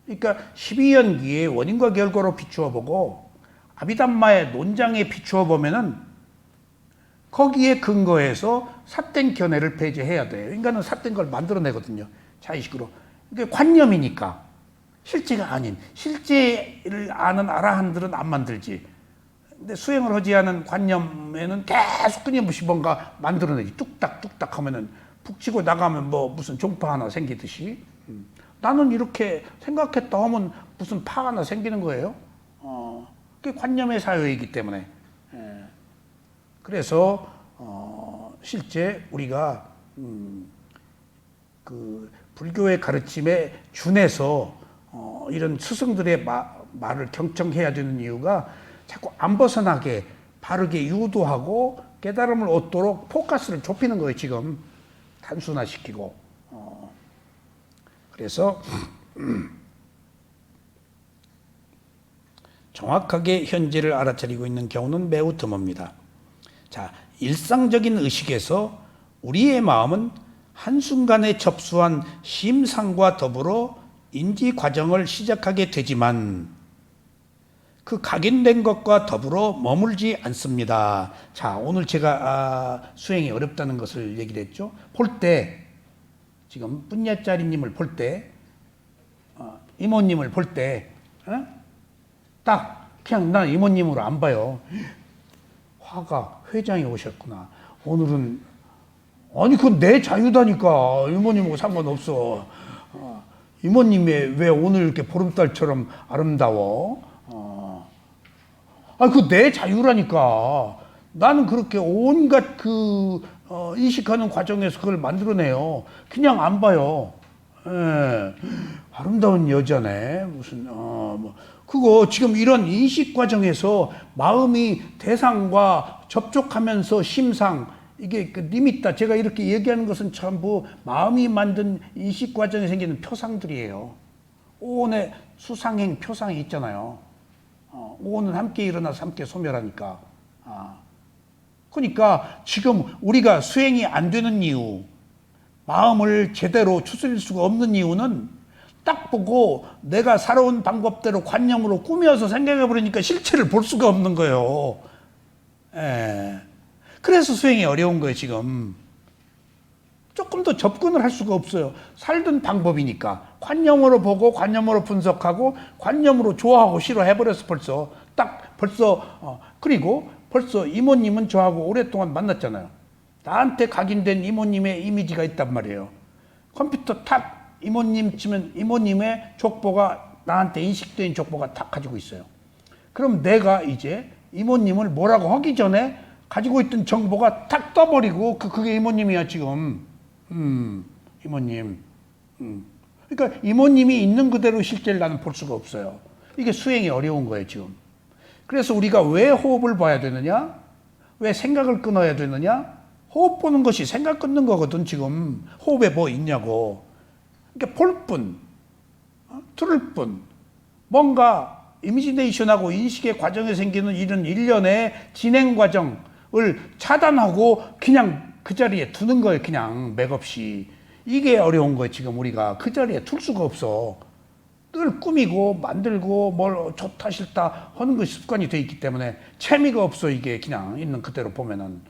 그러니까 12연기의 원인과 결과로 비추어 보고 아비담마의 논장에 비추어 보면은 거기에 근거해서 삿된 견해를 배제해야 돼요. 인간은 삿된 걸 만들어내거든요. 자의식으로. 이게 관념이니까. 실제가 아닌, 실제를 아는 아라한들은 안 만들지. 근데 수행을 하지 않은 관념에는 계속 끊임없이 뭔가 만들어내지. 뚝딱뚝딱 하면은 푹 치고 나가면 뭐 무슨 종파 하나 생기듯이. 나는 이렇게 생각했다 하면 무슨 파 하나 생기는 거예요. 그게 관념의 사유이기 때문에. 그래서 실제 우리가 그 불교의 가르침에 준해서 이런 스승들의 말을 경청해야 되는 이유가 자꾸 안 벗어나게 바르게 유도하고 깨달음을 얻도록 포커스를 좁히는 거예요. 지금 단순화시키고. 그래서 정확하게 현재를 알아차리고 있는 경우는 매우 드뭅니다. 자, 일상적인 의식에서 우리의 마음은 한순간에 접수한 심상과 더불어 인지 과정을 시작하게 되지만 그 각인된 것과 더불어 머물지 않습니다. 자, 오늘 제가 수행이 어렵다는 것을 얘기를 했죠. 볼 때, 지금 뿐야짜리님을 볼 때, 이모님을 볼 때, 딱 그냥 난 이모님으로 안 봐요. 화가 회장이 오셨구나. 오늘은 아니 그건 내 자유다니까. 이모님하고 상관없어. 이모님이 왜 오늘 이렇게 보름달처럼 아름다워? 그 내 자유라니까. 나는 그렇게 온갖 인식하는 과정에서 그걸 만들어내요. 그냥 안 봐요. 예. 아름다운 여자네. 무슨, 그거 지금 이런 인식 과정에서 마음이 대상과 접촉하면서 심상, 이게 그 리미타, 제가 이렇게 얘기하는 것은 전부 마음이 만든 인식 과정에 생기는 표상들이에요. 오온의 수상행 표상이 있잖아요. 오온은 함께 일어나서 함께 소멸하니까. 그러니까 지금 우리가 수행이 안 되는 이유, 마음을 제대로 추스릴 수가 없는 이유는 딱 보고 내가 살아온 방법대로 관념으로 꾸며서 생각해 버리니까 실체를 볼 수가 없는 거예요. 예. 그래서 수행이 어려운 거예요, 지금. 조금 더 접근을 할 수가 없어요. 살던 방법이니까. 관념으로 보고, 관념으로 분석하고, 관념으로 좋아하고 싫어해버려서 그리고 벌써 이모님은 저하고 오랫동안 만났잖아요. 나한테 각인된 이모님의 이미지가 있단 말이에요. 컴퓨터 탁 이모님 치면 이모님의 족보가 나한테 인식된 족보가 탁 가지고 있어요. 그럼 내가 이제 이모님을 뭐라고 하기 전에 가지고 있던 정보가 탁 떠버리고 그게 이모님이야 지금. 이모님. 그러니까 이모님이 있는 그대로 실제를 나는 볼 수가 없어요. 이게 수행이 어려운 거예요 지금. 그래서 우리가 왜 호흡을 봐야 되느냐? 왜 생각을 끊어야 되느냐? 호흡 보는 것이 생각 끊는 거거든 지금. 호흡에 뭐 있냐고. 그러니까 볼 뿐, 들을 뿐, 뭔가 이미지네이션하고 인식의 과정에 생기는 이런 일련의 진행 과정을 차단하고 그냥 그 자리에 두는 거예요. 그냥 맥없이. 이게 어려운 거예요 지금. 우리가 그 자리에 둘 수가 없어. 늘 꾸미고 만들고 뭘 좋다 싫다 하는 것이 습관이 돼 있기 때문에 재미가 없어. 이게 그냥 있는 그대로 보면은.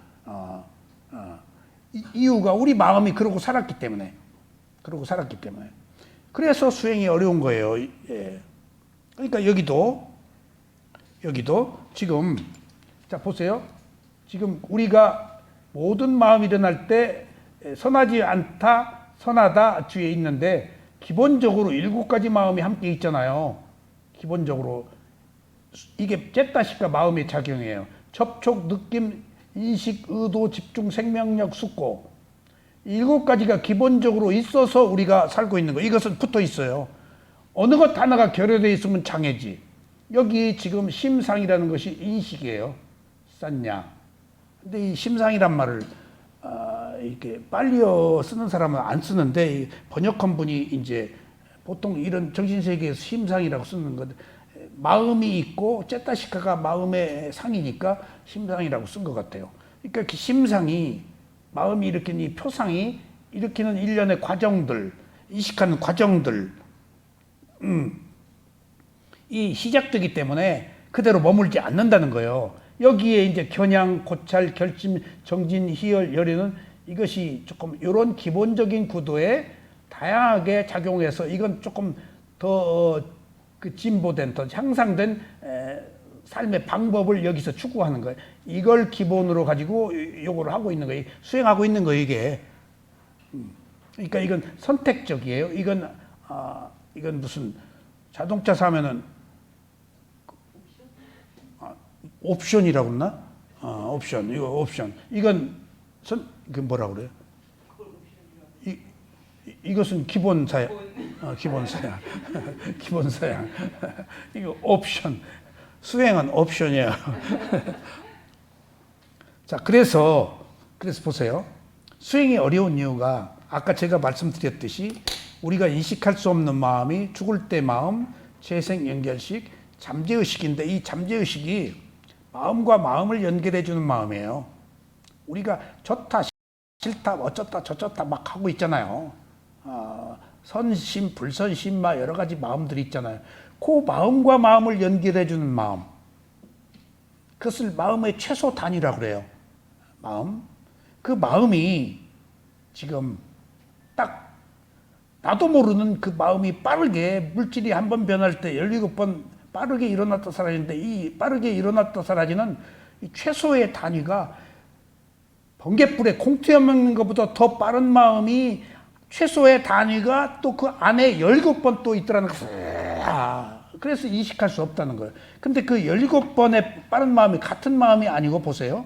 이유가 우리 마음이 그러고 살았기 때문에. 그래서 수행이 어려운 거예요. 예. 그러니까 여기도 지금 자 보세요. 지금 우리가 모든 마음이 일어날 때 선하지 않다, 선하다 뒤에 있는데 기본적으로 7가지 마음이 함께 있잖아요. 기본적으로 이게 zet다식과 마음의 작용이에요. 접촉, 느낌, 인식, 의도, 집중, 생명력, 숙고. 7가지가 기본적으로 있어서 우리가 살고 있는 거예요. 이것은 붙어 있어요. 어느 것 하나가 결여되어 있으면 장애지. 여기 지금 심상이라는 것이 인식이에요. 쌌냐. 근데 이 심상이란 말을 이렇게 빨리어 쓰는 사람은 안 쓰는데 번역한 분이 이제 보통 이런 정신세계에서 심상이라고 쓰는 건데 마음이 있고 zet다시카가 마음의 상이니까 심상이라고 쓴 것 같아요. 그러니까 그 심상이 마음이 일으키는 이 표상이 일으키는 일련의 과정들, 인식하는 과정들 이 시작되기 때문에 그대로 머물지 않는다는 거예요. 여기에 이제 겨냥, 고찰, 결심, 정진, 희열, 열의는 이것이 조금 이런 기본적인 구도에 다양하게 작용해서 이건 조금 더 그 진보된, 더 향상된 삶의 방법을 여기서 추구하는 거예요. 이걸 기본으로 가지고 요거를 하고 있는 거예요. 수행하고 있는 거예요, 이게. 그러니까 이건 선택적이에요. 이건 무슨 자동차 사면은 옵션이라고 했나? 옵션. 이거 옵션. 이건 그 뭐라 그래요? 이것은 기본 사양. 기본 사양. 기본 사양. 이거 옵션. 수행은 옵션이야. 자, 그래서 보세요. 수행이 어려운 이유가 아까 제가 말씀드렸듯이 우리가 인식할 수 없는 마음이 죽을 때 마음, 재생 연결식, 잠재의식인데 이 잠재의식이 마음과 마음을 연결해주는 마음이에요. 우리가 좋다, 싫다, 어쩌다, 저쩌다 막 하고 있잖아요. 선심, 불선심, 막 여러 가지 마음들이 있잖아요. 그 마음과 마음을 연결해주는 마음. 그것을 마음의 최소 단위라고 그래요. 마음. 그 마음이 지금 딱 나도 모르는 그 마음이 빠르게 물질이 한 번 변할 때 17번 빠르게 일어났다 사라지는데 이 빠르게 일어났다 사라지는 이 최소의 단위가 번갯불에 콩튀어 먹는 것보다 더 빠른 마음이 최소의 단위가 또 그 안에 17번 또 있더라는 거예요. 그래서 인식할 수 없다는 거예요. 근데 그 17번의 빠른 마음이 같은 마음이 아니고 보세요.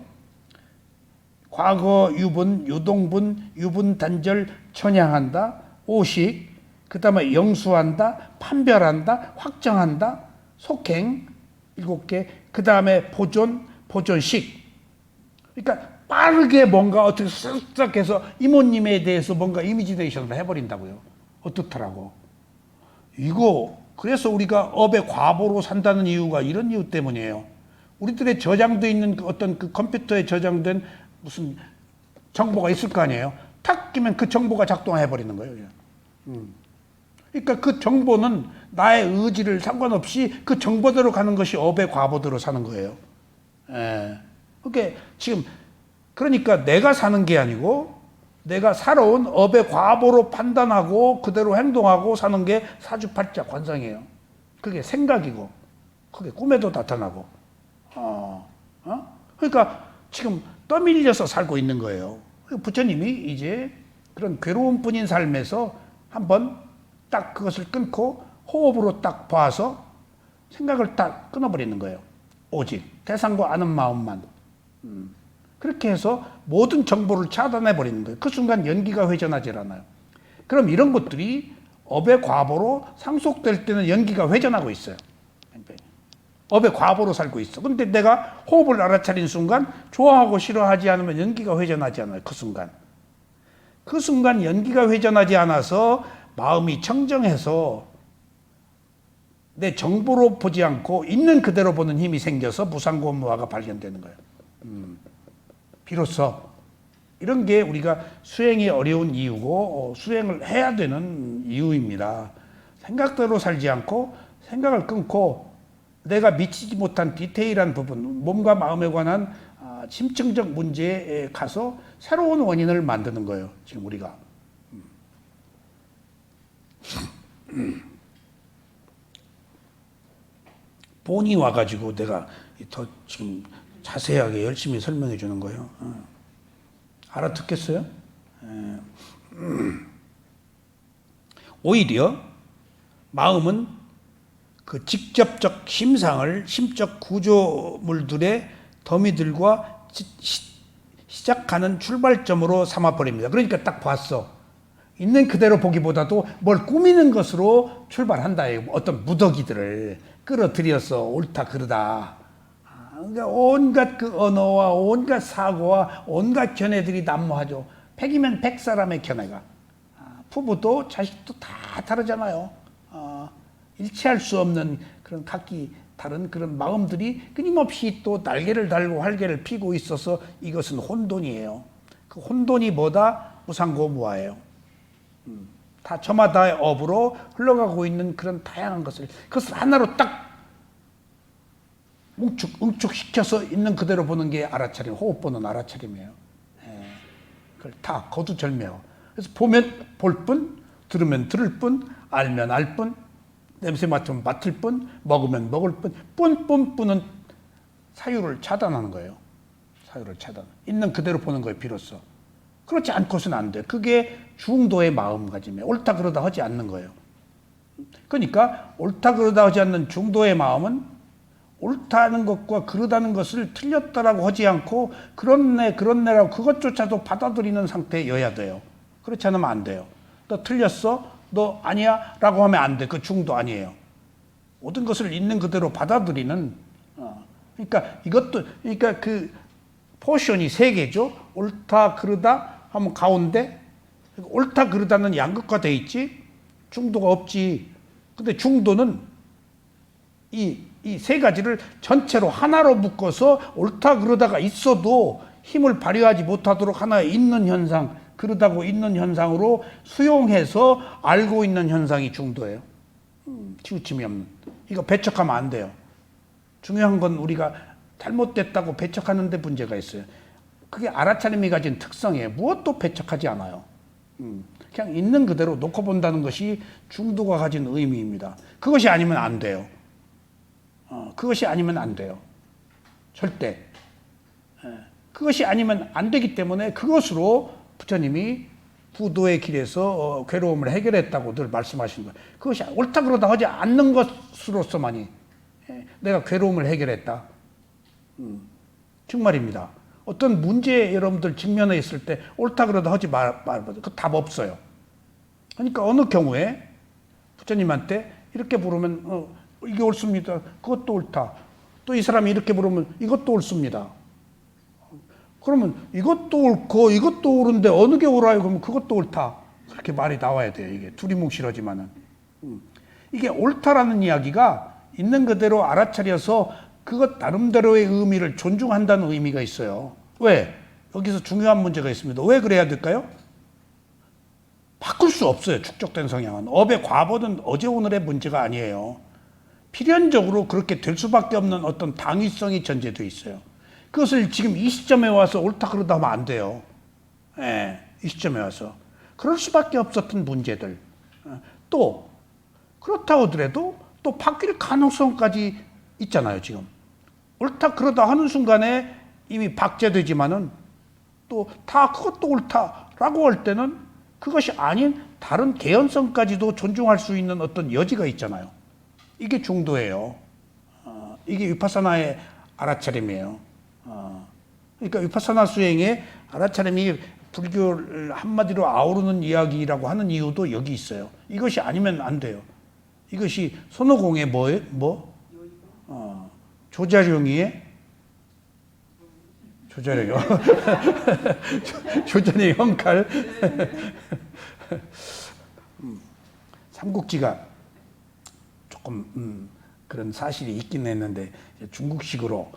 과거 유분, 유동분, 유분 단절, 천향한다, 오식, 그 다음에 영수한다, 판별한다, 확정한다, 속행 7개, 그 다음에 보존, 보존식. 그러니까 빠르게 뭔가 어떻게 쓱싹 해서 이모님에 대해서 뭔가 이미지네이션을 해버린다고요. 어떻더라고. 이거 그래서 우리가 업의 과보로 산다는 이유가 이런 이유 때문이에요. 우리들의 저장돼 있는 어떤 그 컴퓨터에 저장된 무슨 정보가 있을 거 아니에요. 탁 끼면 그 정보가 작동해버리는 거예요. 그러니까 그 정보는 나의 의지를 상관없이 그 정보대로 가는 것이 업의 과보대로 사는 거예요. 예. 그러니까 지금 그러니까 내가 사는 게 아니고 내가 살아온 업의 과보로 판단하고 그대로 행동하고 사는 게 사주팔자 관상이에요. 그게 생각이고 그게 꿈에도 나타나고 그러니까 지금 떠밀려서 살고 있는 거예요. 부처님이 이제 그런 괴로운 뿐인 삶에서 한번 딱 그것을 끊고 호흡으로 딱 봐서 생각을 딱 끊어버리는 거예요. 오직 대상과 아는 마음만. 그렇게 해서 모든 정보를 차단해버리는 거예요. 그 순간 연기가 회전하질 않아요. 그럼 이런 것들이 업의 과보로 상속될 때는 연기가 회전하고 있어요. 업의 과보로 살고 있어. 근데 내가 호흡을 알아차린 순간 좋아하고 싫어하지 않으면 연기가 회전하지 않아요. 그 순간. 그 순간 연기가 회전하지 않아서 마음이 청정해서 내 정보로 보지 않고 있는 그대로 보는 힘이 생겨서 무상고무화가 발견되는 거예요. 비로소 이런 게 우리가 수행이 어려운 이유고 수행을 해야 되는 이유입니다. 생각대로 살지 않고 생각을 끊고 내가 미치지 못한 디테일한 부분, 몸과 마음에 관한 심층적 문제에 가서 새로운 원인을 만드는 거예요. 지금 우리가. 본이 와가지고 내가 더 지금 자세하게 열심히 설명해 주는 거예요. 알아듣겠어요? 오히려 마음은 그 직접적 심상을 심적 구조물들의 더미들과 시작하는 출발점으로 삼아버립니다. 그러니까 딱 봤어. 있는 그대로 보기보다도 뭘 꾸미는 것으로 출발한다. 어떤 무더기들을 끌어들여서 옳다 그르다. 그러니까 온갖 그 언어와 온갖 사고와 온갖 견해들이 난무하죠. 100이면 100사람의 견해가. 부부도 자식도 다 다르잖아요. 일치할 수 없는 그런 각기 다른 그런 마음들이 끊임없이 또 날개를 달고 활개를 피고 있어서 이것은 혼돈이에요. 그 혼돈이 뭐다? 무상고무화예요. 다 저마다의 업으로 흘러가고 있는 그런 다양한 그것을 하나로 딱 응축시켜서 있는 그대로 보는 게 알아차림, 호흡 보는 알아차림이에요. 그걸 다 거두절미하고. 그래서 보면 볼 뿐, 들으면 들을 뿐, 알면 알 뿐, 냄새 맡으면 맡을 뿐, 먹으면 먹을 뿐, 뿐은 사유를 차단하는 거예요. 사유를 차단. 있는 그대로 보는 거예요, 비로소. 그렇지 않고서는 안 돼. 그게 중도의 마음가짐이에요. 옳다 그러다 하지 않는 거예요. 그러니까 옳다 그러다 하지 않는 중도의 마음은 옳다는 것과 그러다는 것을 틀렸다라고 하지 않고 그렇네라고 그것조차도 받아들이는 상태여야 돼요. 그렇지 않으면 안 돼요. 너 틀렸어? 너 아니야? 라고 하면 안 돼. 그 중도 아니에요. 모든 것을 있는 그대로 받아들이는 그러니까 그 포션이 3개죠. 옳다 그르다 하면 가운데 옳다 그르다는 양극화 돼 있지 중도가 없지. 근데 중도는 이 3가지를 전체로 하나로 묶어서 옳다 그러다가 있어도 힘을 발휘하지 못하도록 하나에 있는 현상, 그러다고 있는 현상으로 수용해서 알고 있는 현상이 중도예요. 치우침이 없는. 이거 배척하면 안 돼요. 중요한 건 우리가 잘못됐다고 배척하는 데 문제가 있어요. 그게 알아차림이 가진 특성이에요. 무엇도 배척하지 않아요. 그냥 있는 그대로 놓고 본다는 것이 중도가 가진 의미입니다. 그것이 아니면 안 돼요. 그것이 아니면 안 돼요. 절대. 그것이 아니면 안 되기 때문에 그것으로 부처님이 부도의 길에서 괴로움을 해결했다고 늘 말씀하신 거예요. 그것이 옳다 그러다 하지 않는 것으로서만이 내가 괴로움을 해결했다. 정말입니다. 어떤 문제에 여러분들 직면해 있을 때 옳다 그러다 하지 그 답 없어요. 그러니까 어느 경우에 부처님한테 이렇게 부르면 이게 옳습니다. 그것도 옳다. 또 이 사람이 이렇게 부르면 이것도 옳습니다. 그러면 이것도 옳고 이것도 옳은데 어느 게 옳아요? 그러면 그것도 옳다. 그렇게 말이 나와야 돼요. 이게 두리뭉실하지만은. 이게 옳다라는 이야기가 있는 그대로 알아차려서 그것 나름대로의 의미를 존중한다는 의미가 있어요. 왜? 여기서 중요한 문제가 있습니다. 왜 그래야 될까요? 바꿀 수 없어요. 축적된 성향은. 업의 과보는 어제 오늘의 문제가 아니에요. 필연적으로 그렇게 될 수밖에 없는 어떤 당위성이 전제되어 있어요. 그것을 지금 이 시점에 와서 옳다 그러다 하면 안 돼요. 이 시점에 와서. 그럴 수밖에 없었던 문제들. 또 그렇다 하더라도 또 바뀔 가능성까지 있잖아요. 지금. 옳다 그러다 하는 순간에 이미 박제되지만은 또 다 그것도 옳다라고 할 때는 그것이 아닌 다른 개연성까지도 존중할 수 있는 어떤 여지가 있잖아요. 이게 중도예요. 이게 위파사나의 알아차림이에요. 그러니까 위파사나 수행의 알아차림이 불교를 한마디로 아우르는 이야기라고 하는 이유도 여기 있어요. 이것이 아니면 안 돼요. 이것이 손오공의 조자룡이의 조자룡이요. 조자룡의 형칼. 삼국지가 조금 그런 사실이 있긴 했는데 중국식으로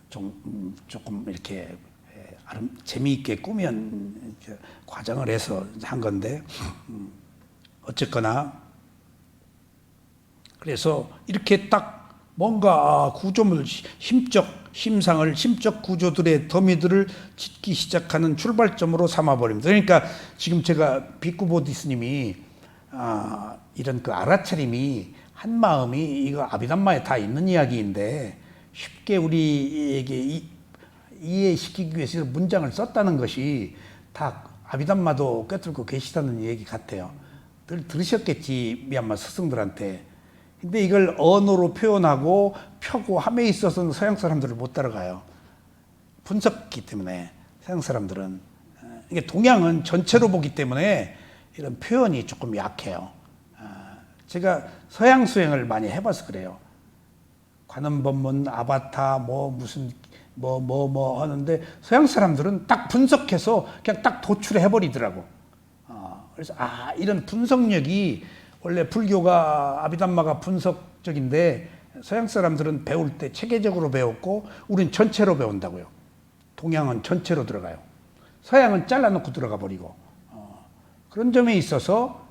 조금 이렇게 재미있게 꾸면 과장을 해서 한 건데 어쨌거나 그래서 이렇게 딱 뭔가 구조물 심적 구조들의 더미들을 짓기 시작하는 출발점으로 삼아버립니다. 그러니까 지금 제가 비쿠보디스님이 이런 그 알아차림이 한 마음이 이거 아비담마에 다 있는 이야기인데 쉽게 우리에게 이해시키기 위해서 문장을 썼다는 것이 다 아비담마도 꿰뚫고 계시다는 얘기 같아요. 늘 들으셨겠지, 미얀마 스승들한테. 근데 이걸 언어로 표현하고 펴고 함에 있어서는 서양 사람들을 못 따라가요. 분석기 때문에 서양 사람들은. 이게 동양은 전체로 보기 때문에 이런 표현이 조금 약해요. 제가 서양 수행을 많이 해봐서 그래요. 관음법문, 아바타, 무슨 하는데 서양 사람들은 딱 분석해서 그냥 딱 도출해 버리더라고. 그래서 이런 분석력이 원래 불교가 아비담마가 분석적인데 서양 사람들은 배울 때 체계적으로 배웠고 우린 전체로 배운다고요. 동양은 전체로 들어가요. 서양은 잘라놓고 들어가 버리고 그런 점에 있어서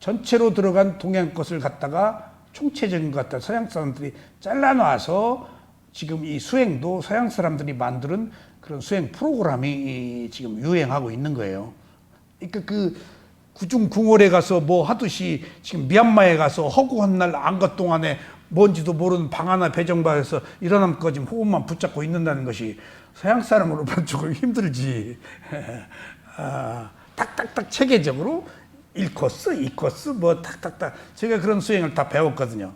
전체로 들어간 동양 것을 갖다가 총체적인 것 같다. 서양 사람들이 잘라놔서 지금 이 수행도 서양 사람들이 만드는 그런 수행 프로그램이 지금 유행하고 있는 거예요. 그러니까 그 구중궁궐에 가서 뭐 하듯이 지금 미얀마에 가서 허구한 날 안것 동안에 뭔지도 모르는 방 하나 배정받아서 일어남까지 호흡만 붙잡고 있는다는 것이 서양 사람으로 보면 조금 힘들지. 딱딱딱 체계적으로 1코스, 2코스 탁탁탁 제가 그런 수행을 다 배웠거든요.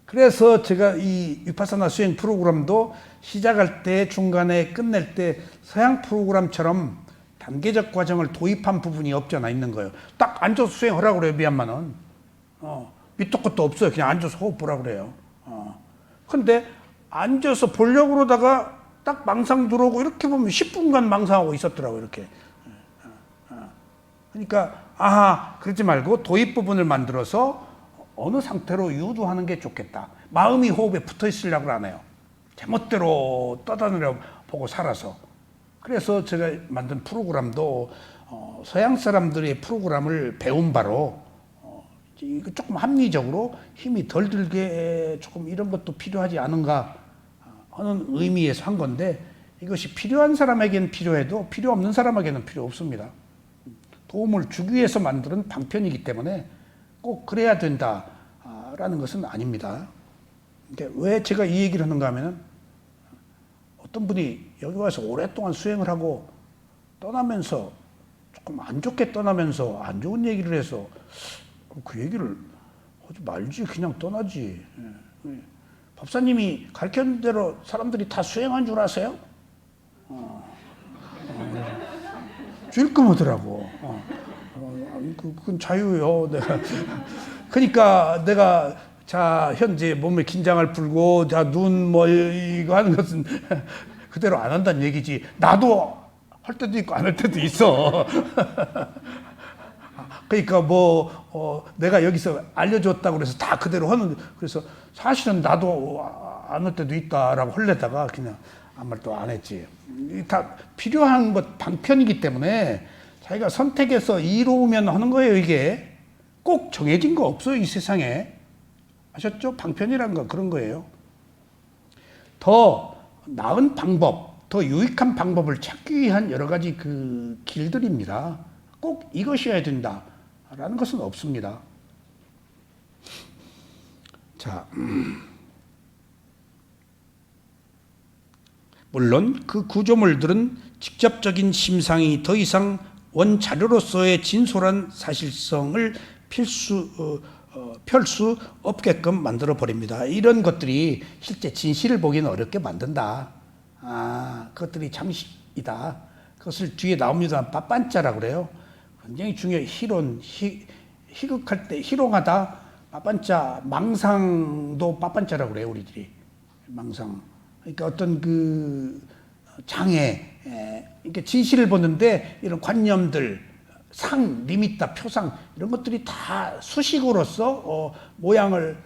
그래서 제가 이 위파사나 수행 프로그램도 시작할 때 중간에 끝낼 때 서양 프로그램처럼 단계적 과정을 도입한 부분이 없잖아 있는 거예요. 딱 앉아서 수행하라고 그래요. 미얀마는. 밑도 끝도 없어요. 그냥 앉아서 호흡 보라고 그래요. 근데 앉아서 보려고 그러다가 딱 망상 들어오고 이렇게 보면 10분간 망상하고 있었더라고요. 이렇게. 그러니까 그러지 말고 도입 부분을 만들어서 어느 상태로 유도하는 게 좋겠다. 마음이 호흡에 붙어 있으려고 안 해요. 제멋대로 떠다니려 보고 살아서. 그래서 제가 만든 프로그램도 서양 사람들의 프로그램을 배운 바로 조금 합리적으로 힘이 덜 들게 조금 이런 것도 필요하지 않은가 하는 의미에서 한 건데 이것이 필요한 사람에게는 필요해도 필요 없는 사람에게는 필요 없습니다. 도움을 주기 위해서 만드는 방편이기 때문에 꼭 그래야 된다라는 것은 아닙니다. 그러니까 왜 제가 이 얘기를 하는가 하면은 어떤 분이 여기 와서 오랫동안 수행을 하고 떠나면서 조금 안 좋게 떠나면서 안 좋은 얘기를 해서 그 얘기를 하지 말지 그냥 떠나지. 법사님이 가르쳤는 대로 사람들이 다 수행한 줄 아세요? 찔끔 하더라고. 그건 자유요. 내가 그러니까 내가 자 현재 몸에 긴장을 풀고 자 눈 뭐 이거 하는 것은 그대로 안 한다는 얘기지. 나도 할 때도 있고 안 할 때도 있어. 그러니까 내가 여기서 알려줬다고 그래서 다 그대로 하는, 그래서 사실은 나도 안 할 때도 있다라고 하려다가 그냥 아무 말도 안 했지. 다 필요한 것 방편이기 때문에 자기가 선택해서 이로우면 하는 거예요. 이게 꼭 정해진 거 없어요, 이 세상에. 아셨죠? 방편이란 건 그런 거예요. 더 나은 방법, 더 유익한 방법을 찾기 위한 여러 가지 그 길들입니다. 꼭 이것이어야 된다라는 것은 없습니다. 자, 물론 그 구조물들은 직접적인 심상이 더 이상 원자료로서의 진솔한 사실성을 펼 수 없게끔 만들어 버립니다. 이런 것들이 실제 진실을 보기는 어렵게 만든다. 그것들이 잠시이다. 그것을 뒤에 나옵니다. 빠빤짜라고 그래요. 굉장히 중요해. 희극할 때 희롱하다. 빠빤짜, 망상도 빠빤짜라고 그래요. 우리들이 망상. 그러니까 어떤 그 장애, 그러니까 진실을 보는데 이런 관념들, 상, 리미타, 표상 이런 것들이 다 수식으로서 모양을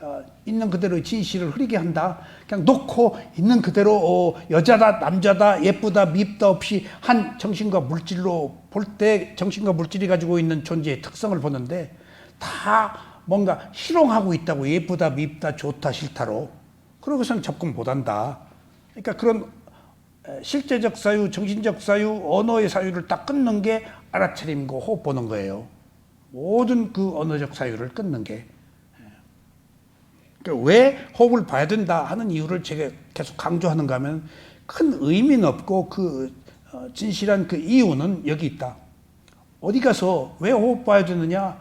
있는 그대로의 진실을 흐리게 한다. 그냥 놓고 있는 그대로 여자다, 남자다, 예쁘다, 밉다 없이 한 정신과 물질로 볼 때 정신과 물질이 가지고 있는 존재의 특성을 보는데 다 뭔가 희롱하고 있다고. 예쁘다, 밉다, 좋다, 싫다로. 그러고서는 접근 못한다. 그러니까 그런 실제적 사유, 정신적 사유, 언어의 사유를 딱 끊는 게 알아차림고 호흡 보는 거예요. 모든 그 언어적 사유를 끊는 게. 그러니까 왜 호흡을 봐야 된다 하는 이유를 제가 계속 강조하는가 하면 큰 의미는 없고 그 진실한 그 이유는 여기 있다. 어디 가서 왜 호흡 봐야 되느냐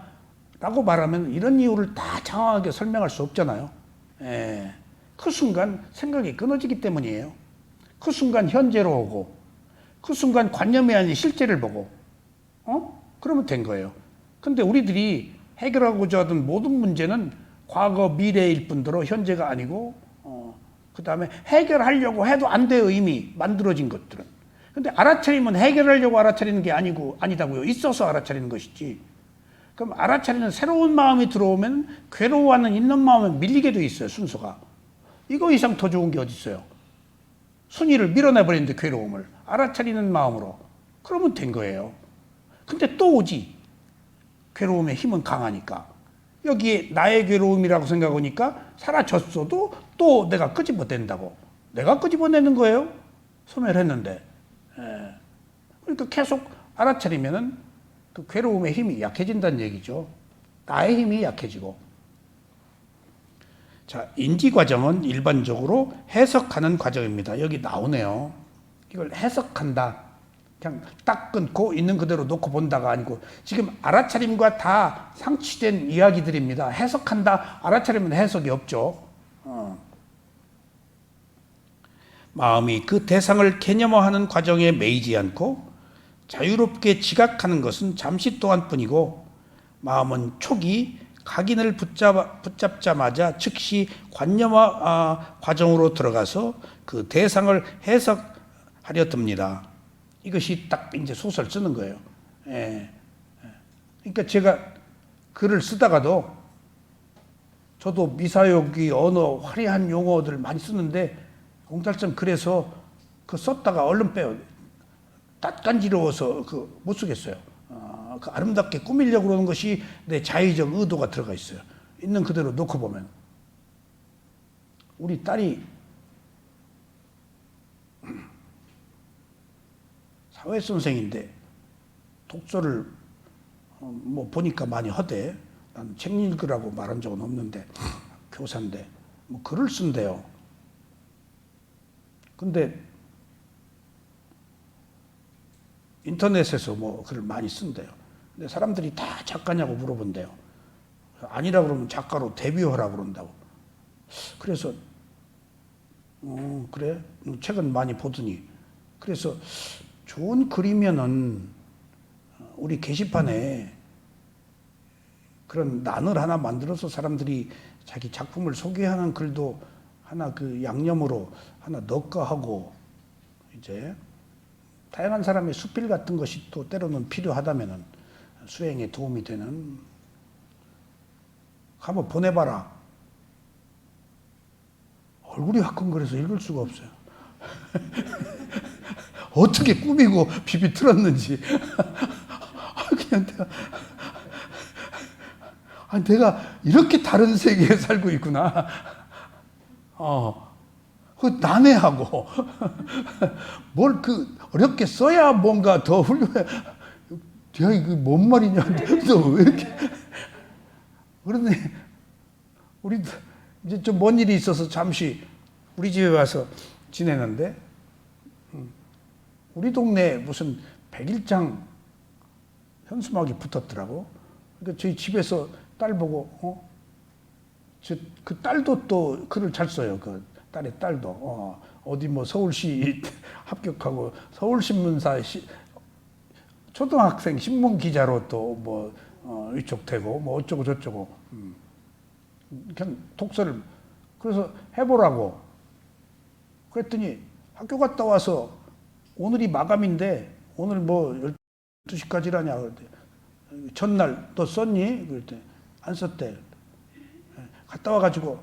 라고 말하면 이런 이유를 다 장황하게 설명할 수 없잖아요. 그 순간 생각이 끊어지기 때문이에요. 그 순간 현재로 오고 그 순간 관념이 아닌 실제를 보고 그러면 된 거예요. 근데 우리들이 해결하고자 하던 모든 문제는 과거 미래일 뿐더러 현재가 아니고 그 다음에 해결하려고 해도 안 돼요. 이미 만들어진 것들은. 근데 알아차리면 해결하려고 알아차리는 게 아니다고요. 있어서 알아차리는 것이지. 그럼 알아차리는 새로운 마음이 들어오면 괴로워하는 있는 마음에 밀리게 돼 있어요. 순서가. 이거 이상 더 좋은 게 어디 있어요. 순위를 밀어내버리는데 괴로움을 알아차리는 마음으로 그러면 된 거예요. 근데 또 오지. 괴로움의 힘은 강하니까. 여기에 나의 괴로움이라고 생각하니까 사라졌어도 또 내가 끄집어낸다고. 내가 끄집어내는 거예요. 소멸했는데. 그러니까 계속 알아차리면은 그 괴로움의 힘이 약해진다는 얘기죠. 나의 힘이 약해지고. 자, 인지 과정은 일반적으로 해석하는 과정입니다. 여기 나오네요. 이걸 해석한다. 그냥 딱 끊고 있는 그대로 놓고 본다가 아니고 지금 알아차림과 다 상치된 이야기들입니다. 해석한다. 알아차리면 해석이 없죠. 마음이 그 대상을 개념화하는 과정에 매이지 않고 자유롭게 지각하는 것은 잠시 동안 뿐이고 마음은 초기 각인을 붙잡자마자 즉시 관념화 과정으로 들어가서 그 대상을 해석하려 듭니다. 이것이 딱 이제 소설 쓰는 거예요. 그러니까 제가 글을 쓰다가도 저도 미사여기 언어 화려한 용어들 많이 쓰는데 옹달점 글에서 그 썼다가 얼른 빼요. 낯간지러워서 못 쓰겠어요. 그 아름답게 꾸미려고 그러는 것이 내 자의적 의도가 들어가 있어요. 있는 그대로 놓고 보면. 우리 딸이 사회선생인데 독서를 보니까 많이 하대. 난 책 읽으라고 말한 적은 없는데 교사인데 뭐 글을 쓴대요. 근데 인터넷에서 뭐 글을 많이 쓴대요. 근데 사람들이 다 작가냐고 물어본대요. 아니라 그러면 작가로 데뷔하라 그런다고. 그래서 그래? 책은 많이 보더니 그래서 좋은 글이면은 우리 게시판에 그런 란을 하나 만들어서 사람들이 자기 작품을 소개하는 글도 하나 그 양념으로 하나 넣을까 하고 이제 다양한 사람의 수필 같은 것이 또 때로는 필요하다면은 수행에 도움이 되는 한번 보내봐라. 얼굴이 화끈거려서 읽을 수가 없어요. 어떻게 꾸미고 비비틀었는지. 그냥 내가 이렇게 다른 세계에 살고 있구나. 그 난해하고 뭘 어렵게 써야 뭔가 더 훌륭해. 야, 이거 뭔 말이냐? 너 왜 이렇게? 그런데 우리 이제 좀 먼 일이 있어서 잠시 우리 집에 와서 지내는데 우리 동네에 무슨 백일장 현수막이 붙었더라고. 그러니까 저희 집에서 딸 보고 그 딸도 또 글을 잘 써요. 그 딸의 딸도 어디 뭐 서울시 합격하고 서울신문사 초등학생 신문 기자로 또 뭐 이쪽 되고 뭐 어쩌고 저쩌고 그냥 독서를 그래서 해보라고 그랬더니 학교 갔다 와서 오늘이 마감인데 오늘 뭐 12시까지라냐 전날 너 썼니? 그럴 때 안 썼대. 갔다 와가지고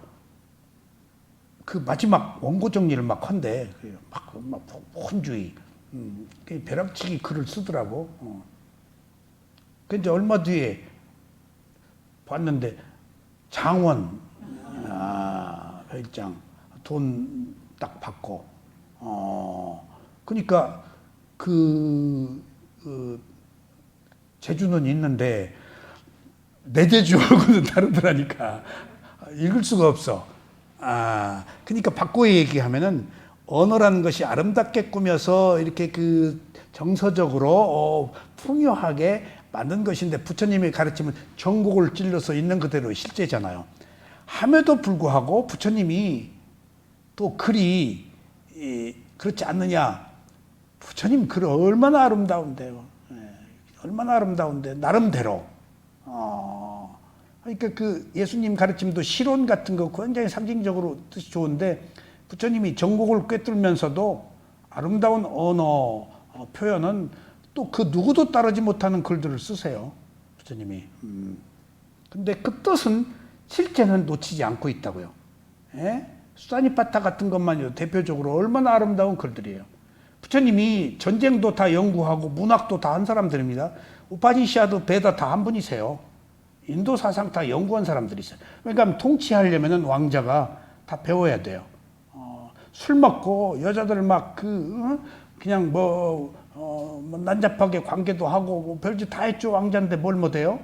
그 마지막 원고 정리를 막 한대. 막 혼주의. 벼락치기 글을 쓰더라고. 그 이제 얼마 뒤에 봤는데 장원, 별장 돈 딱 받고. 그러니까 제주는 있는데 내 제주하고는 다르더라니까. 읽을 수가 없어. 그러니까 바꿔 얘기하면은 언어라는 것이 아름답게 꾸며서 이렇게 정서적으로 풍요하게 만든 것인데 부처님이 가르치면 전곡을 찔러서 있는 그대로 실제잖아요. 함에도 불구하고 부처님이 또 글이 그렇지 않느냐. 부처님 글 얼마나 아름다운데요. 얼마나 아름다운데 나름대로. 그러니까 예수님 가르침도 시론 같은 거 굉장히 상징적으로 뜻이 좋은데 부처님이 전곡을 꿰뚫면서도 아름다운 언어 표현은 또 그 누구도 따르지 못하는 글들을 쓰세요. 부처님이. 근데 그 뜻은 실제는 놓치지 않고 있다고요. 수다니파타 같은 것만요 대표적으로 얼마나 아름다운 글들이에요. 부처님이 전쟁도 다 연구하고 문학도 다 한 사람들입니다. 우파니샤드 베다 다 한 분이세요. 인도 사상 다 연구한 사람들이 있어요. 그러니까 통치하려면 왕자가 다 배워야 돼요. 술 먹고 여자들 막 그냥 난잡하게 관계도 하고 뭐 별짓 다 했죠. 왕자인데 뭘 못해요?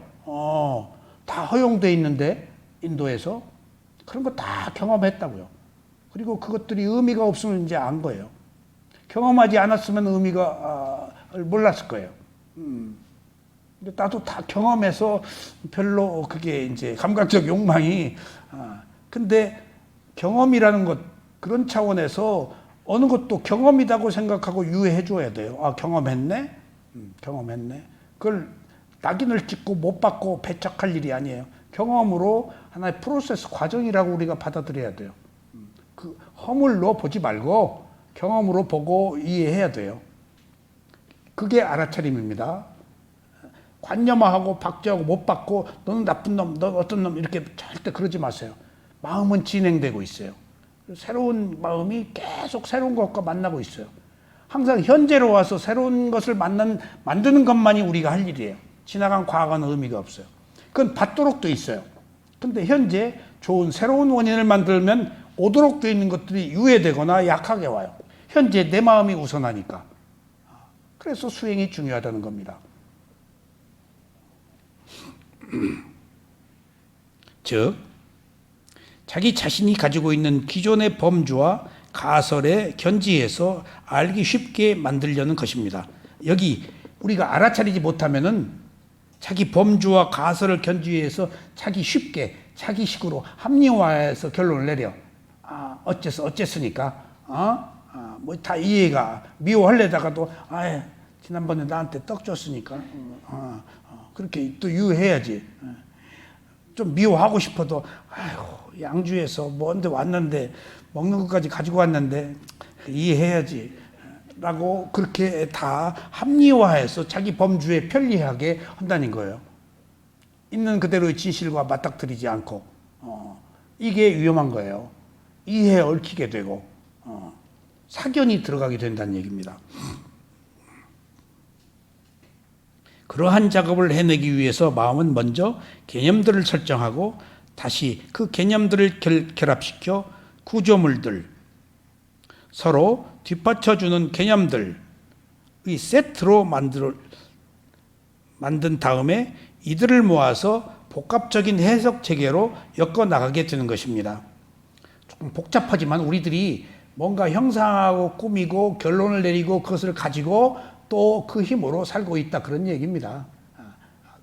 다 허용돼 있는데 인도에서 그런 거 다 경험했다고요. 그리고 그것들이 의미가 없으면 이제 안 거예요. 경험하지 않았으면 의미가 몰랐을 거예요. 근데 나도 다 경험해서 별로 그게 이제 감각적 욕망이 근데 경험이라는 것 그런 차원에서 어느 것도 경험이라고 생각하고 유예해 줘야 돼요. 경험했네? 경험했네. 그걸 낙인을 찍고 못 받고 배척할 일이 아니에요. 경험으로 하나의 프로세스 과정이라고 우리가 받아들여야 돼요. 그 허물로 보지 말고 경험으로 보고 이해해야 돼요. 그게 알아차림입니다. 관념화하고 박제하고 못 받고 너는 나쁜 놈, 너 어떤 놈 이렇게 절대 그러지 마세요. 마음은 진행되고 있어요. 새로운 마음이 계속 새로운 것과 만나고 있어요. 항상 현재로 와서 새로운 것을 만드는 것만이 우리가 할 일이에요. 지나간 과거는 의미가 없어요. 그건 받도록 돼 있어요. 근데 현재 좋은 새로운 원인을 만들면 오도록 돼 있는 것들이 유예되거나 약하게 와요. 현재 내 마음이 우선하니까. 그래서 수행이 중요하다는 겁니다. 즉 자기 자신이 가지고 있는 기존의 범주와 가설에 견지해서 알기 쉽게 만들려는 것입니다. 여기 우리가 알아차리지 못하면은 자기 범주와 가설을 견지해서 자기 쉽게 자기식으로 합리화해서 결론을 내려. 어쨌으니까 뭐 다 이해가 미워하려다가도 지난번에 나한테 떡 줬으니까 그렇게 또 유해야지. 좀 미워하고 싶어도 양주에서 뭔데 왔는데 먹는 것까지 가지고 왔는데 이해해야지 라고 그렇게 다 합리화해서 자기 범주에 편리하게 한다는 거예요. 있는 그대로의 진실과 맞닥뜨리지 않고 이게 위험한 거예요. 이해에 얽히게 되고 사견이 들어가게 된다는 얘기입니다. 그러한 작업을 해내기 위해서 마음은 먼저 개념들을 설정하고 다시 그 개념들을 결합시켜 구조물들, 서로 뒷받쳐주는 개념들의 세트로 만든 다음에 이들을 모아서 복합적인 해석 체계로 엮어 나가게 되는 것입니다. 조금 복잡하지만 우리들이 뭔가 형상하고 꾸미고 결론을 내리고 그것을 가지고 또 그 힘으로 살고 있다 그런 얘기입니다.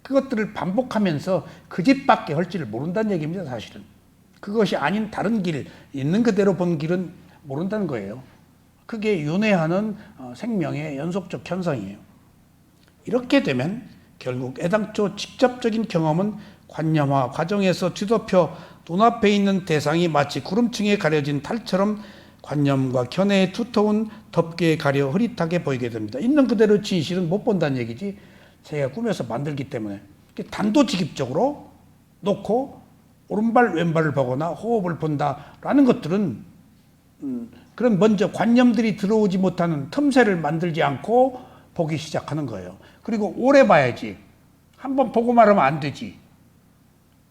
그것들을 반복하면서 그 집밖에 할지를 모른다는 얘기입니다. 사실은 그것이 아닌 다른 길, 있는 그대로 본 길은 모른다는 거예요. 그게 윤회하는 생명의 연속적 현상이에요. 이렇게 되면 결국 애당초 직접적인 경험은 관념화 과정에서 뒤덮여 눈앞에 있는 대상이 마치 구름층에 가려진 달처럼 관념과 견해의 두터운 덮개에 가려 흐릿하게 보이게 됩니다. 있는 그대로 진실은 못 본다는 얘기지 제가 꾸며서 만들기 때문에 단도직입적으로 놓고 오른발 왼발을 보거나 호흡을 본다라는 것들은 그런 먼저 관념들이 들어오지 못하는 틈새를 만들지 않고 보기 시작하는 거예요. 그리고 오래 봐야지. 한번 보고 말하면 안 되지.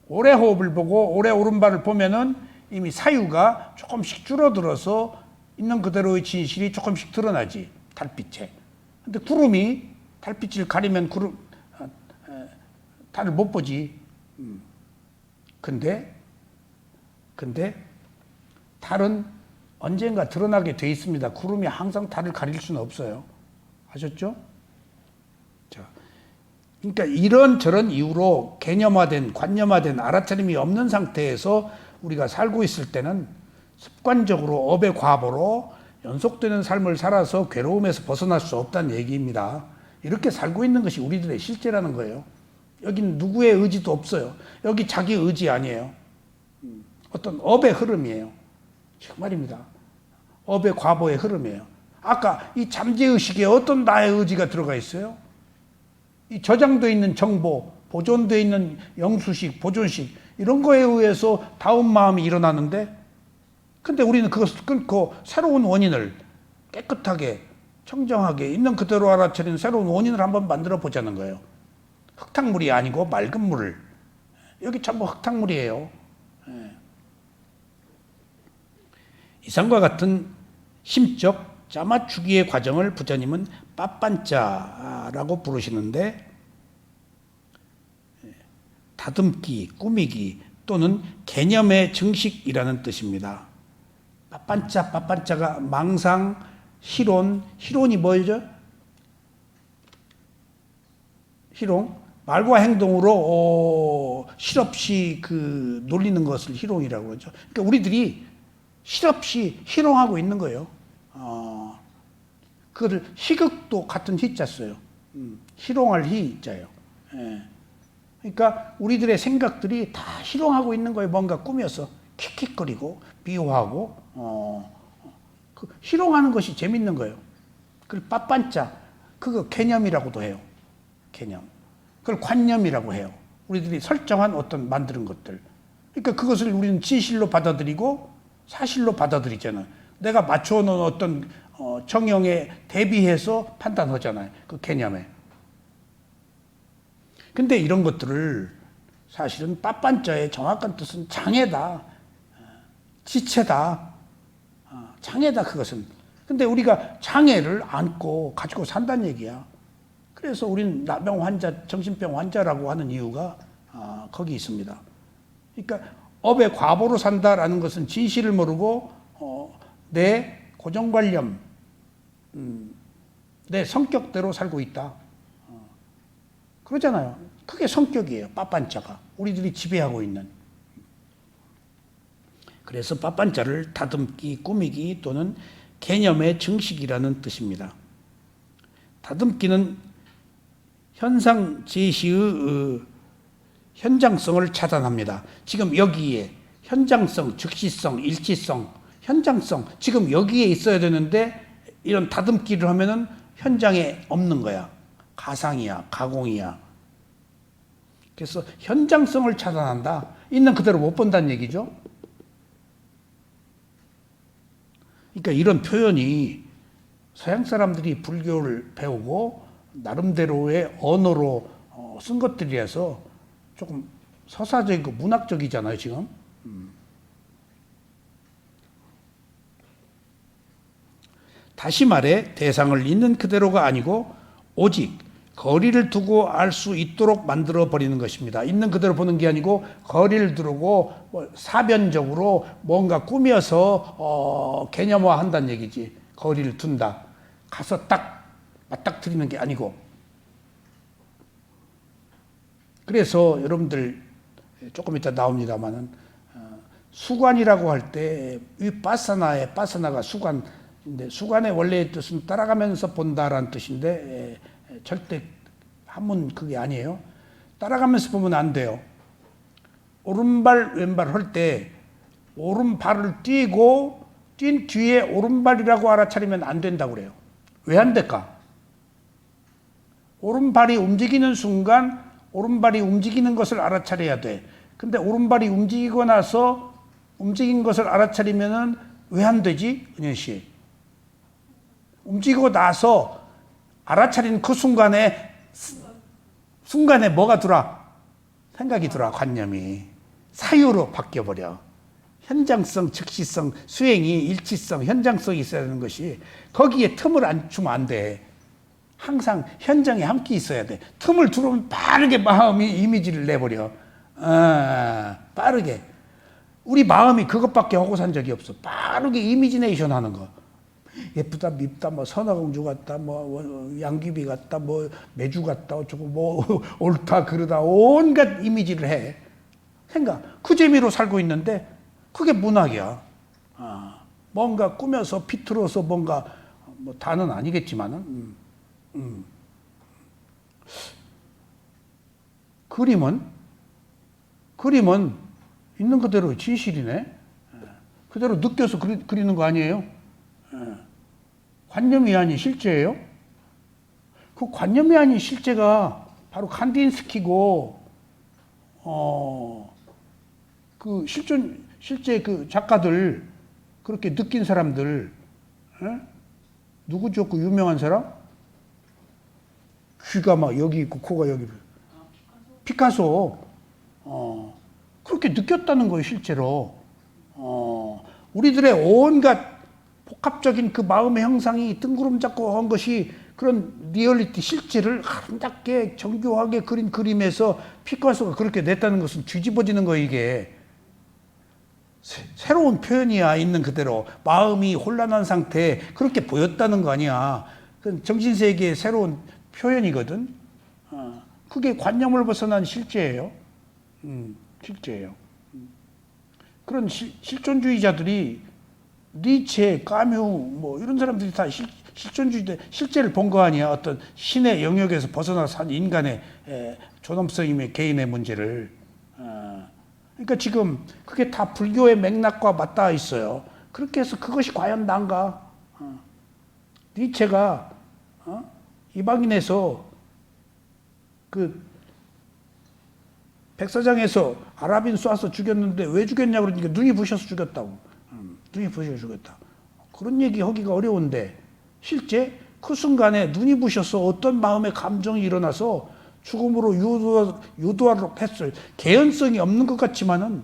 오래 호흡을 보고 오래 오른발을 보면은 이미 사유가 조금씩 줄어들어서 있는 그대로의 진실이 조금씩 드러나지. 달빛에. 근데 구름이 달빛을 가리면 달을 못 보지. 근데 달은 언젠가 드러나게 돼 있습니다. 구름이 항상 달을 가릴 수는 없어요. 아셨죠? 자, 그러니까 이런저런 이유로 개념화된, 관념화된 알아차림이 없는 상태에서 우리가 살고 있을 때는 습관적으로 업의 과보로 연속되는 삶을 살아서 괴로움에서 벗어날 수 없다는 얘기입니다. 이렇게 살고 있는 것이 우리들의 실제라는 거예요. 여긴 누구의 의지도 없어요. 여기 자기 의지 아니에요. 어떤 업의 흐름이에요. 정말입니다. 업의 과보의 흐름이에요. 아까 이 잠재의식에 어떤 나의 의지가 들어가 있어요? 이 저장되어 있는 정보, 보존되어 있는 영수식, 보존식 이런 거에 의해서 다운 마음이 일어나는데 근데 우리는 그것을 끊고 새로운 원인을 깨끗하게 청정하게 있는 그대로 알아차리는 새로운 원인을 한번 만들어 보자는 거예요. 흙탕물이 아니고 맑은 물을. 여기 전부 흙탕물이에요. 이상과 같은 심적 짜맞추기의 과정을 부처님은 빠빤짜라고 부르시는데 다듬기, 꾸미기 또는 개념의 증식이라는 뜻입니다. 빠빤짜가 망상, 희론이 뭐죠? 희롱? 말과 행동으로 실없이 놀리는 것을 희롱이라고 그러죠. 그러니까 우리들이 실없이 희롱하고 있는 거예요. 그거를 희극도 같은 희자 써요. 희롱할 희자예요. 예. 그러니까 우리들의 생각들이 다 희롱하고 있는 거예요. 뭔가 꾸며서 킥킥거리고 비호하고 희롱하는 것이 재밌는 거예요. 그걸 빠빤짜 그거 개념이라고도 해요. 개념. 그걸 관념이라고 해요. 우리들이 설정한 어떤 만드는 것들. 그러니까 그것을 우리는 진실로 받아들이고 사실로 받아들이잖아요. 내가 맞춰놓은 어떤 정형에 대비해서 판단하잖아요. 그 개념에. 근데 이런 것들을 사실은 빠빤자의 정확한 뜻은 장애다. 지체다. 장애다 그것은. 근데 우리가 장애를 안고 가지고 산다는 얘기야. 그래서 우리는 나병 환자, 정신병 환자라고 하는 이유가 거기 있습니다. 그러니까 업의 과보로 산다라는 것은 진실을 모르고 내 고정관념, 내 성격대로 살고 있다. 그러잖아요. 그게 성격이에요. 빠빤자가. 우리들이 지배하고 있는. 그래서 빠빤자를 다듬기, 꾸미기 또는 개념의 증식이라는 뜻입니다. 다듬기는 현상 제시의 현장성을 차단합니다. 지금 여기에 현장성, 즉시성, 일치성, 현장성, 지금 여기에 있어야 되는데 이런 다듬기를 하면은 현장에 없는 거야. 가상이야, 가공이야. 그래서 현장성을 차단한다. 있는 그대로 못 본다는 얘기죠. 그러니까 이런 표현이 서양 사람들이 불교를 배우고 나름대로의 언어로 쓴 것들이라서 조금 서사적이고 문학적이잖아요, 지금. 다시 말해 대상을 있는 그대로가 아니고 오직 거리를 두고 알 수 있도록 만들어 버리는 것입니다. 있는 그대로 보는 게 아니고 거리를 두고 사변적으로 뭔가 꾸며서 개념화한다는 얘기지. 거리를 둔다. 가서 딱 맞닥뜨리는 게 아니고. 그래서 여러분들 조금 이따 나옵니다만은 수관이라고 할 때 위파사나의 파사나가 수관인데 수관의 원래의 뜻은 따라가면서 본다라는 뜻인데 절대 한문 그게 아니에요. 따라가면서 보면 안 돼요. 오른발 왼발 할 때 오른발을 띄고 뛴 뒤에 오른발이라고 알아차리면 안 된다고 그래요. 왜 안 될까? 오른발이 움직이는 순간 오른발이 움직이는 것을 알아차려야 돼. 근데 오른발이 움직이고 나서 움직인 것을 알아차리면은 왜 안 되지? 은현 씨. 움직이고 나서 알아차리는 그 순간에 뭐가 들어와? 생각이 들어와, 관념이. 사유로 바뀌어버려. 현장성, 즉시성, 수행이 일치성, 현장성이 있어야 되는 것이 거기에 틈을 안 주면 안 돼. 항상 현장에 함께 있어야 돼. 틈을 두르면 빠르게 마음이 이미지를 내버려. 빠르게. 우리 마음이 그것밖에 하고 산 적이 없어. 빠르게 이미지네이션 하는 거. 예쁘다, 밉다, 뭐 선화공주 같다, 뭐 양귀비 같다, 뭐 매주 같다, 어쩌고 뭐 옳다, 그러다 온갖 이미지를 해. 생각. 그 재미로 살고 있는데 그게 문학이야. 뭔가 꾸며서 비틀어서 뭔가 뭐 다는 아니겠지만은 그림은 있는 그대로 진실이네. 그대로 느껴서 그리는 거 아니에요? 관념이 아닌 실제예요. 그 관념이 아닌 실제가 바로 칸디인스키고 그 실제 그 작가들 그렇게 느낀 사람들 누구죠? 그 유명한 사람? 귀가 막 여기 있고 코가 여기. 피카소. 그렇게 느꼈다는 거예요, 실제로. 우리들의 온갖 복합적인 그 마음의 형상이 뜬구름 잡고 한 것이 그런 리얼리티, 실제를 아름답게 정교하게 그린 그림에서 피카소가 그렇게 냈다는 것은 뒤집어지는 거예요, 이게. 새로운 표현이야, 있는 그대로. 마음이 혼란한 상태에 그렇게 보였다는 거 아니야. 그건 정신세계의 새로운 표현이거든. 그게 관념을 벗어난 실제예요. 실제예요. 그런 실존주의자들이 니체, 까뮤 뭐 이런 사람들이 다 실존주의자 실제를 본 거 아니야. 어떤 신의 영역에서 벗어나서 산 인간의 존엄성이며 개인의 문제를. 그러니까 지금 그게 다 불교의 맥락과 맞닿아 있어요. 그렇게 해서 그것이 과연 난가? 니체가 이방인에서 그 백사장에서 아랍인 쏴서 죽였는데 왜 죽였냐고 그러니까 눈이 부셔서 죽였다고. 눈이 부셔서 죽였다. 그런 얘기 하기가 어려운데 실제 그 순간에 눈이 부셔서 어떤 마음의 감정이 일어나서 죽음으로 유도하도록 했어요. 개연성이 없는 것 같지만은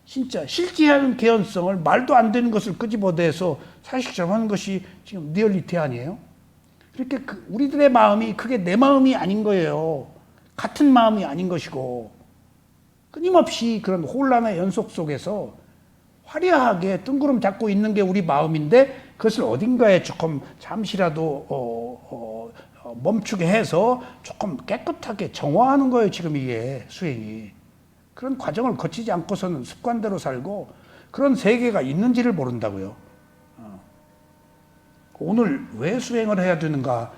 진짜 실제하는 개연성을 말도 안 되는 것을 끄집어내서 사실처럼 하는 것이 지금 리얼리티 아니에요? 그렇게 우리들의 마음이 그게 내 마음이 아닌 거예요. 같은 마음이 아닌 것이고 끊임없이 그런 혼란의 연속 속에서 화려하게 뜬구름 잡고 있는 게 우리 마음인데 그것을 어딘가에 조금 잠시라도 멈추게 해서 조금 깨끗하게 정화하는 거예요. 지금 이게 수행이. 그런 과정을 거치지 않고서는 습관대로 살고 그런 세계가 있는지를 모른다고요. 오늘 왜 수행을 해야 되는가,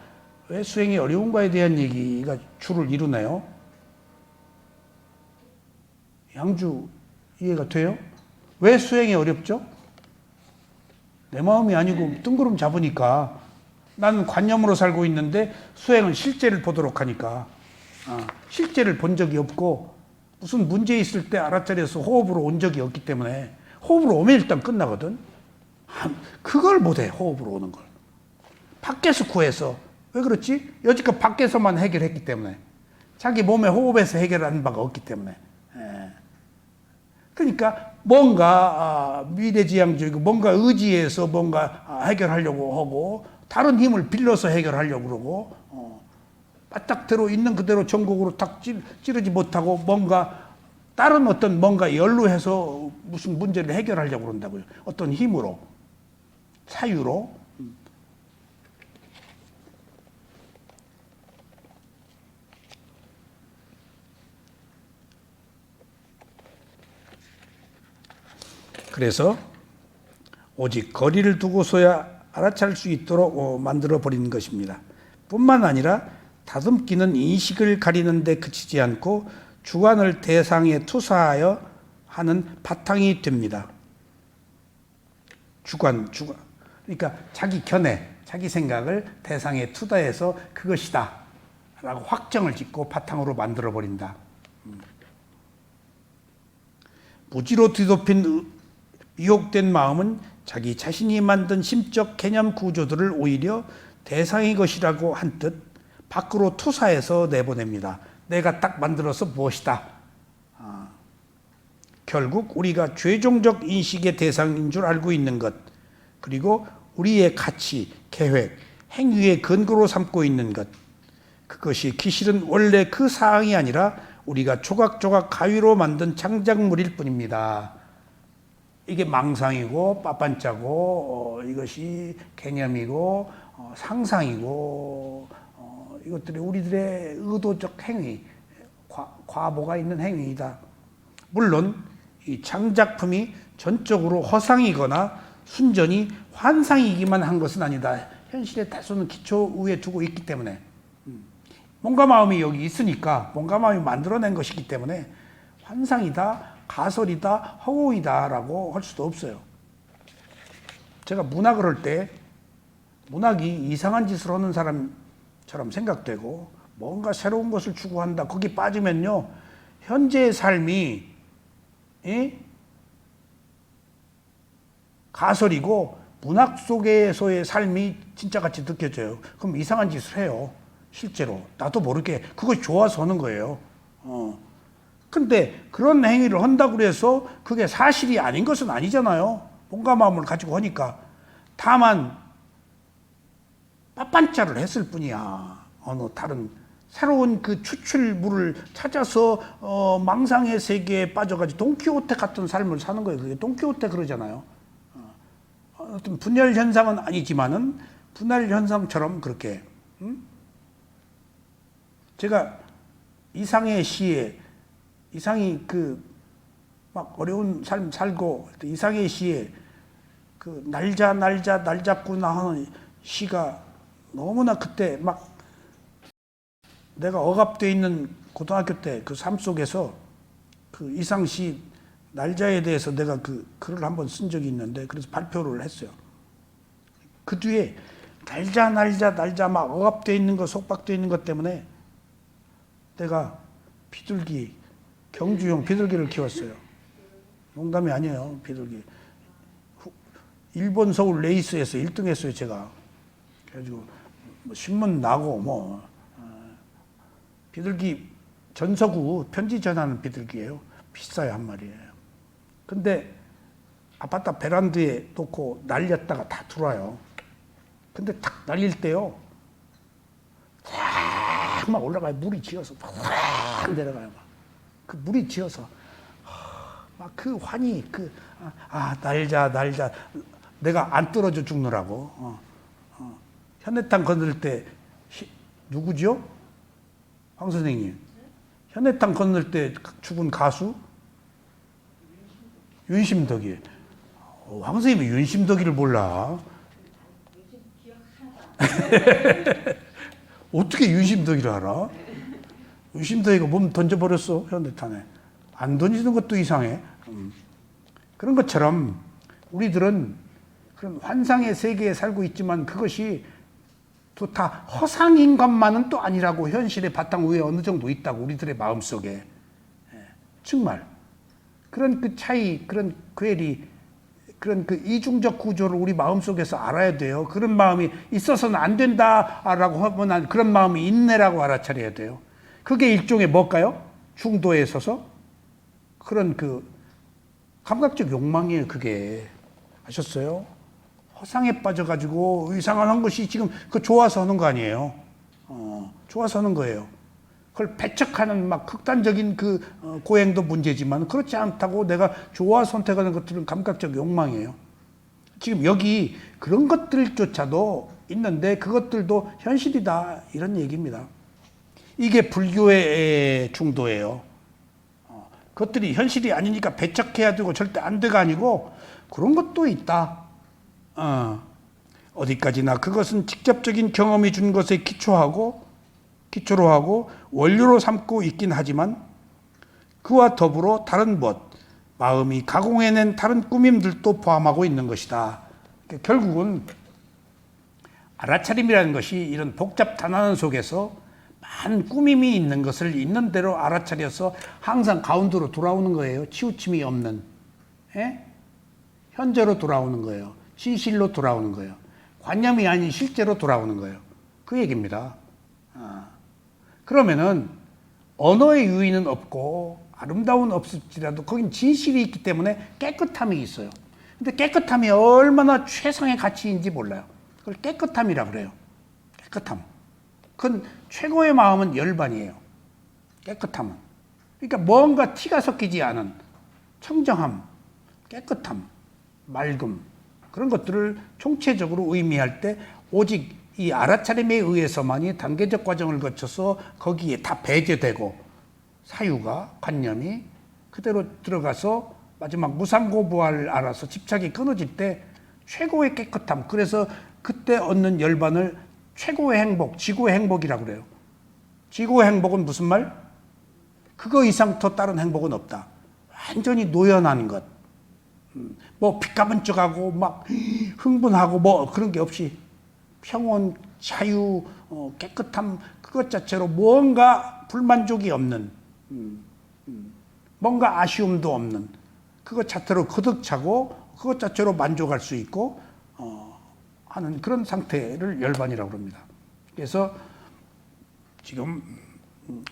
왜 수행이 어려운가에 대한 얘기가 주를 이루네요. 양주 이해가 돼요? 왜 수행이 어렵죠? 내 마음이 아니고 뜬구름 잡으니까. 나는 관념으로 살고 있는데 수행은 실제를 보도록 하니까. 실제를 본 적이 없고 무슨 문제 있을 때 알아차려서 호흡으로 온 적이 없기 때문에 호흡으로 오면 일단 끝나거든. 그걸 못해, 호흡으로 오는 걸. 밖에서 구해서. 왜 그렇지? 여지껏 밖에서만 해결했기 때문에. 자기 몸의 호흡에서 해결하는 바가 없기 때문에. 그러니까 뭔가 미래지향적이고 뭔가 의지해서 뭔가 해결하려고 하고 다른 힘을 빌려서 해결하려고 그러고 바닥대로 있는 그대로 전국으로 탁 찌르지 못하고 뭔가 다른 어떤 뭔가 연루해서 무슨 문제를 해결하려고 그런다고요. 어떤 힘으로, 사유로. 그래서 오직 거리를 두고서야 알아차릴 수 있도록 만들어 버리는 것입니다. 뿐만 아니라 다듬기는 인식을 가리는 데 그치지 않고 주관을 대상에 투사하여 하는 바탕이 됩니다. 주관. 그러니까 자기 견해, 자기 생각을 대상에 투다해서 그것이다 라고 확정을 짓고 바탕으로 만들어 버린다. 무지로 뒤덮인 미혹된 마음은 자기 자신이 만든 심적 개념 구조들을 오히려 대상의 것이라고 한 뜻 밖으로 투사해서 내보냅니다. 내가 딱 만들어서 무엇이다. 결국 우리가 최종적 인식의 대상인 줄 알고 있는 것, 그리고 우리의 가치, 계획, 행위의 근거로 삼고 있는 것, 그것이 기실은 원래 그 사항이 아니라 우리가 조각조각 가위로 만든 창작물일 뿐입니다. 이게 망상이고 빠빤짜고 이것이 개념이고 상상이고 이것들이 우리들의 의도적 행위, 과보가 있는 행위이다. 물론 이 창작품이 전적으로 허상이거나 순전히 환상이기만 한 것은 아니다. 현실의 다수는 기초 위에 두고 있기 때문에 몸과 마음이 여기 있으니까 몸과 마음이 만들어낸 것이기 때문에 환상이다, 가설이다, 허구이다 라고 할 수도 없어요. 제가 문학을 할 때 문학이 이상한 짓을 하는 사람처럼 생각되고 뭔가 새로운 것을 추구한다. 거기 빠지면요. 현재의 삶이 가설이고 문학 속에서의 삶이 진짜같이 느껴져요. 그럼 이상한 짓을 해요. 실제로. 나도 모르게 그것이 좋아서 하는 거예요. 근데 그런 행위를 한다고 해서 그게 사실이 아닌 것은 아니잖아요. 몸과 마음을 가지고 하니까. 다만 빠빤짜를 했을 뿐이야. 어느 다른 새로운 그 추출물을 찾아서 망상의 세계에 빠져가지고 돈키호테 같은 삶을 사는 거예요. 그게 돈키호테 그러잖아요. 어떤 분열 현상은 아니지만은 분할 현상처럼 그렇게. 제가 이상의 시에 이상이 그 막 어려운 삶 살고 이상의 시에 그 날 잡구나 하는 시가 너무나 그때 막 내가 억압되어 있는 고등학교 때 그 삶 속에서 그 이상시 날짜에 대해서 내가 그 글을 한번 쓴 적이 있는데 그래서 발표를 했어요. 그 뒤에 날짜 막 억압되어 있는 거 속박되어 있는 것 때문에 내가 비둘기 경주용 비둘기를 키웠어요. 농담이 아니에요. 비둘기. 일본 서울 레이스에서 1등 했어요. 제가. 그래가지고 뭐 신문 나고 비둘기 전서구 편지 전하는 비둘기예요. 비싸요. 한 마리에. 근데 아파트 베란다에 놓고 날렸다가 다 들어와요. 근데 탁 날릴 때요. 쫙 막 올라가요. 물이 지어서 막 내려가요. 막. 그 물이 지어서 막 그 환희, 날자, 내가 안 떨어져 죽느라고. 현해탄 건널 때, 누구죠? 황 선생님. 현해탄 건널 때 죽은 가수? 윤심덕이. 황 선생님이 윤심덕이를 몰라. 어떻게 윤심덕이를 알아? 윤심덕이가 몸 던져버렸어, 현대탄에. 안 던지는 것도 이상해. 그런 것처럼 우리들은 그런 환상의 세계에 살고 있지만 그것이 또 다 허상인 것만은 또 아니라고, 현실의 바탕 위에 어느 정도 있다고, 우리들의 마음속에. 정말. 그런 그 차이, 그런 괴리, 그런 그 이중적 구조를 우리 마음속에서 알아야 돼요. 그런 마음이 있어서는 안 된다라고 하면 그런 마음이 있네라고 알아차려야 돼요. 그게 일종의 뭘까요? 중도에 서서 그런 그 감각적 욕망이에요. 그게. 아셨어요? 허상에 빠져가지고 이상한 한 것이 지금 그 좋아서 하는 거 아니에요. 좋아서 하는 거예요. 그걸 배척하는 막 극단적인 그 고행도 문제지만 그렇지 않다고 내가 좋아 선택하는 것들은 감각적 욕망이에요. 지금 여기 그런 것들조차도 있는데 그것들도 현실이다 이런 얘기입니다. 이게 불교의 중도예요. 그것들이 현실이 아니니까 배척해야 되고 절대 안 돼가 아니고 그런 것도 있다. 어디까지나 그것은 직접적인 경험이 준 것에 기초로 하고 원료로 삼고 있긴 하지만 그와 더불어 다른 것, 마음이 가공해낸 다른 꾸밈들도 포함하고 있는 것이다. 그러니까 결국은 알아차림이라는 것이 이런 복잡 단안한 속에서 많은 꾸밈이 있는 것을 있는 대로 알아차려서 항상 가운데로 돌아오는 거예요. 치우침이 없는. 현재로 돌아오는 거예요. 진실로 돌아오는 거예요. 관념이 아닌 실제로 돌아오는 거예요. 그 얘기입니다. 그러면은 언어의 유의는 없고 아름다운 없을지라도 거긴 진실이 있기 때문에 깨끗함이 있어요. 근데 깨끗함이 얼마나 최상의 가치인지 몰라요. 그걸 깨끗함이라 그래요. 깨끗함. 그건 최고의 마음은 열반이에요. 깨끗함은. 그러니까 뭔가 티가 섞이지 않은 청정함, 깨끗함, 맑음 그런 것들을 총체적으로 의미할 때 오직 이 알아차림에 의해서만이 단계적 과정을 거쳐서 거기에 다 배제되고 사유가 관념이 그대로 들어가서 마지막 무상고부활을 알아서 집착이 끊어질 때 최고의 깨끗함, 그래서 그때 얻는 열반을 최고의 행복, 지구의 행복이라고 그래요. 지구의 행복은 무슨 말? 그거 이상 더 다른 행복은 없다. 완전히 노연한 것. 뭐 빛가번쩍하고 막 흥분하고 뭐 그런 게 없이 평온, 자유, 깨끗함 그것 자체로 뭔가 불만족이 없는, 뭔가 아쉬움도 없는 그것 자체로 거득 차고 그것 자체로 만족할 수 있고 하는 그런 상태를 열반이라고 합니다. 그래서 지금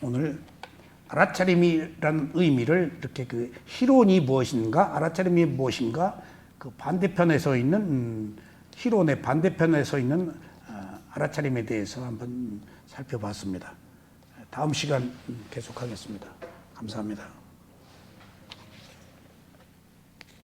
오늘 알아차림이라는 의미를 이렇게 그 희론이 무엇인가, 알아차림이 무엇인가, 그 반대편에 서 있는 희론의 반대편에 서 있는 알아차림에 대해서 한번 살펴봤습니다. 다음 시간 계속하겠습니다. 감사합니다.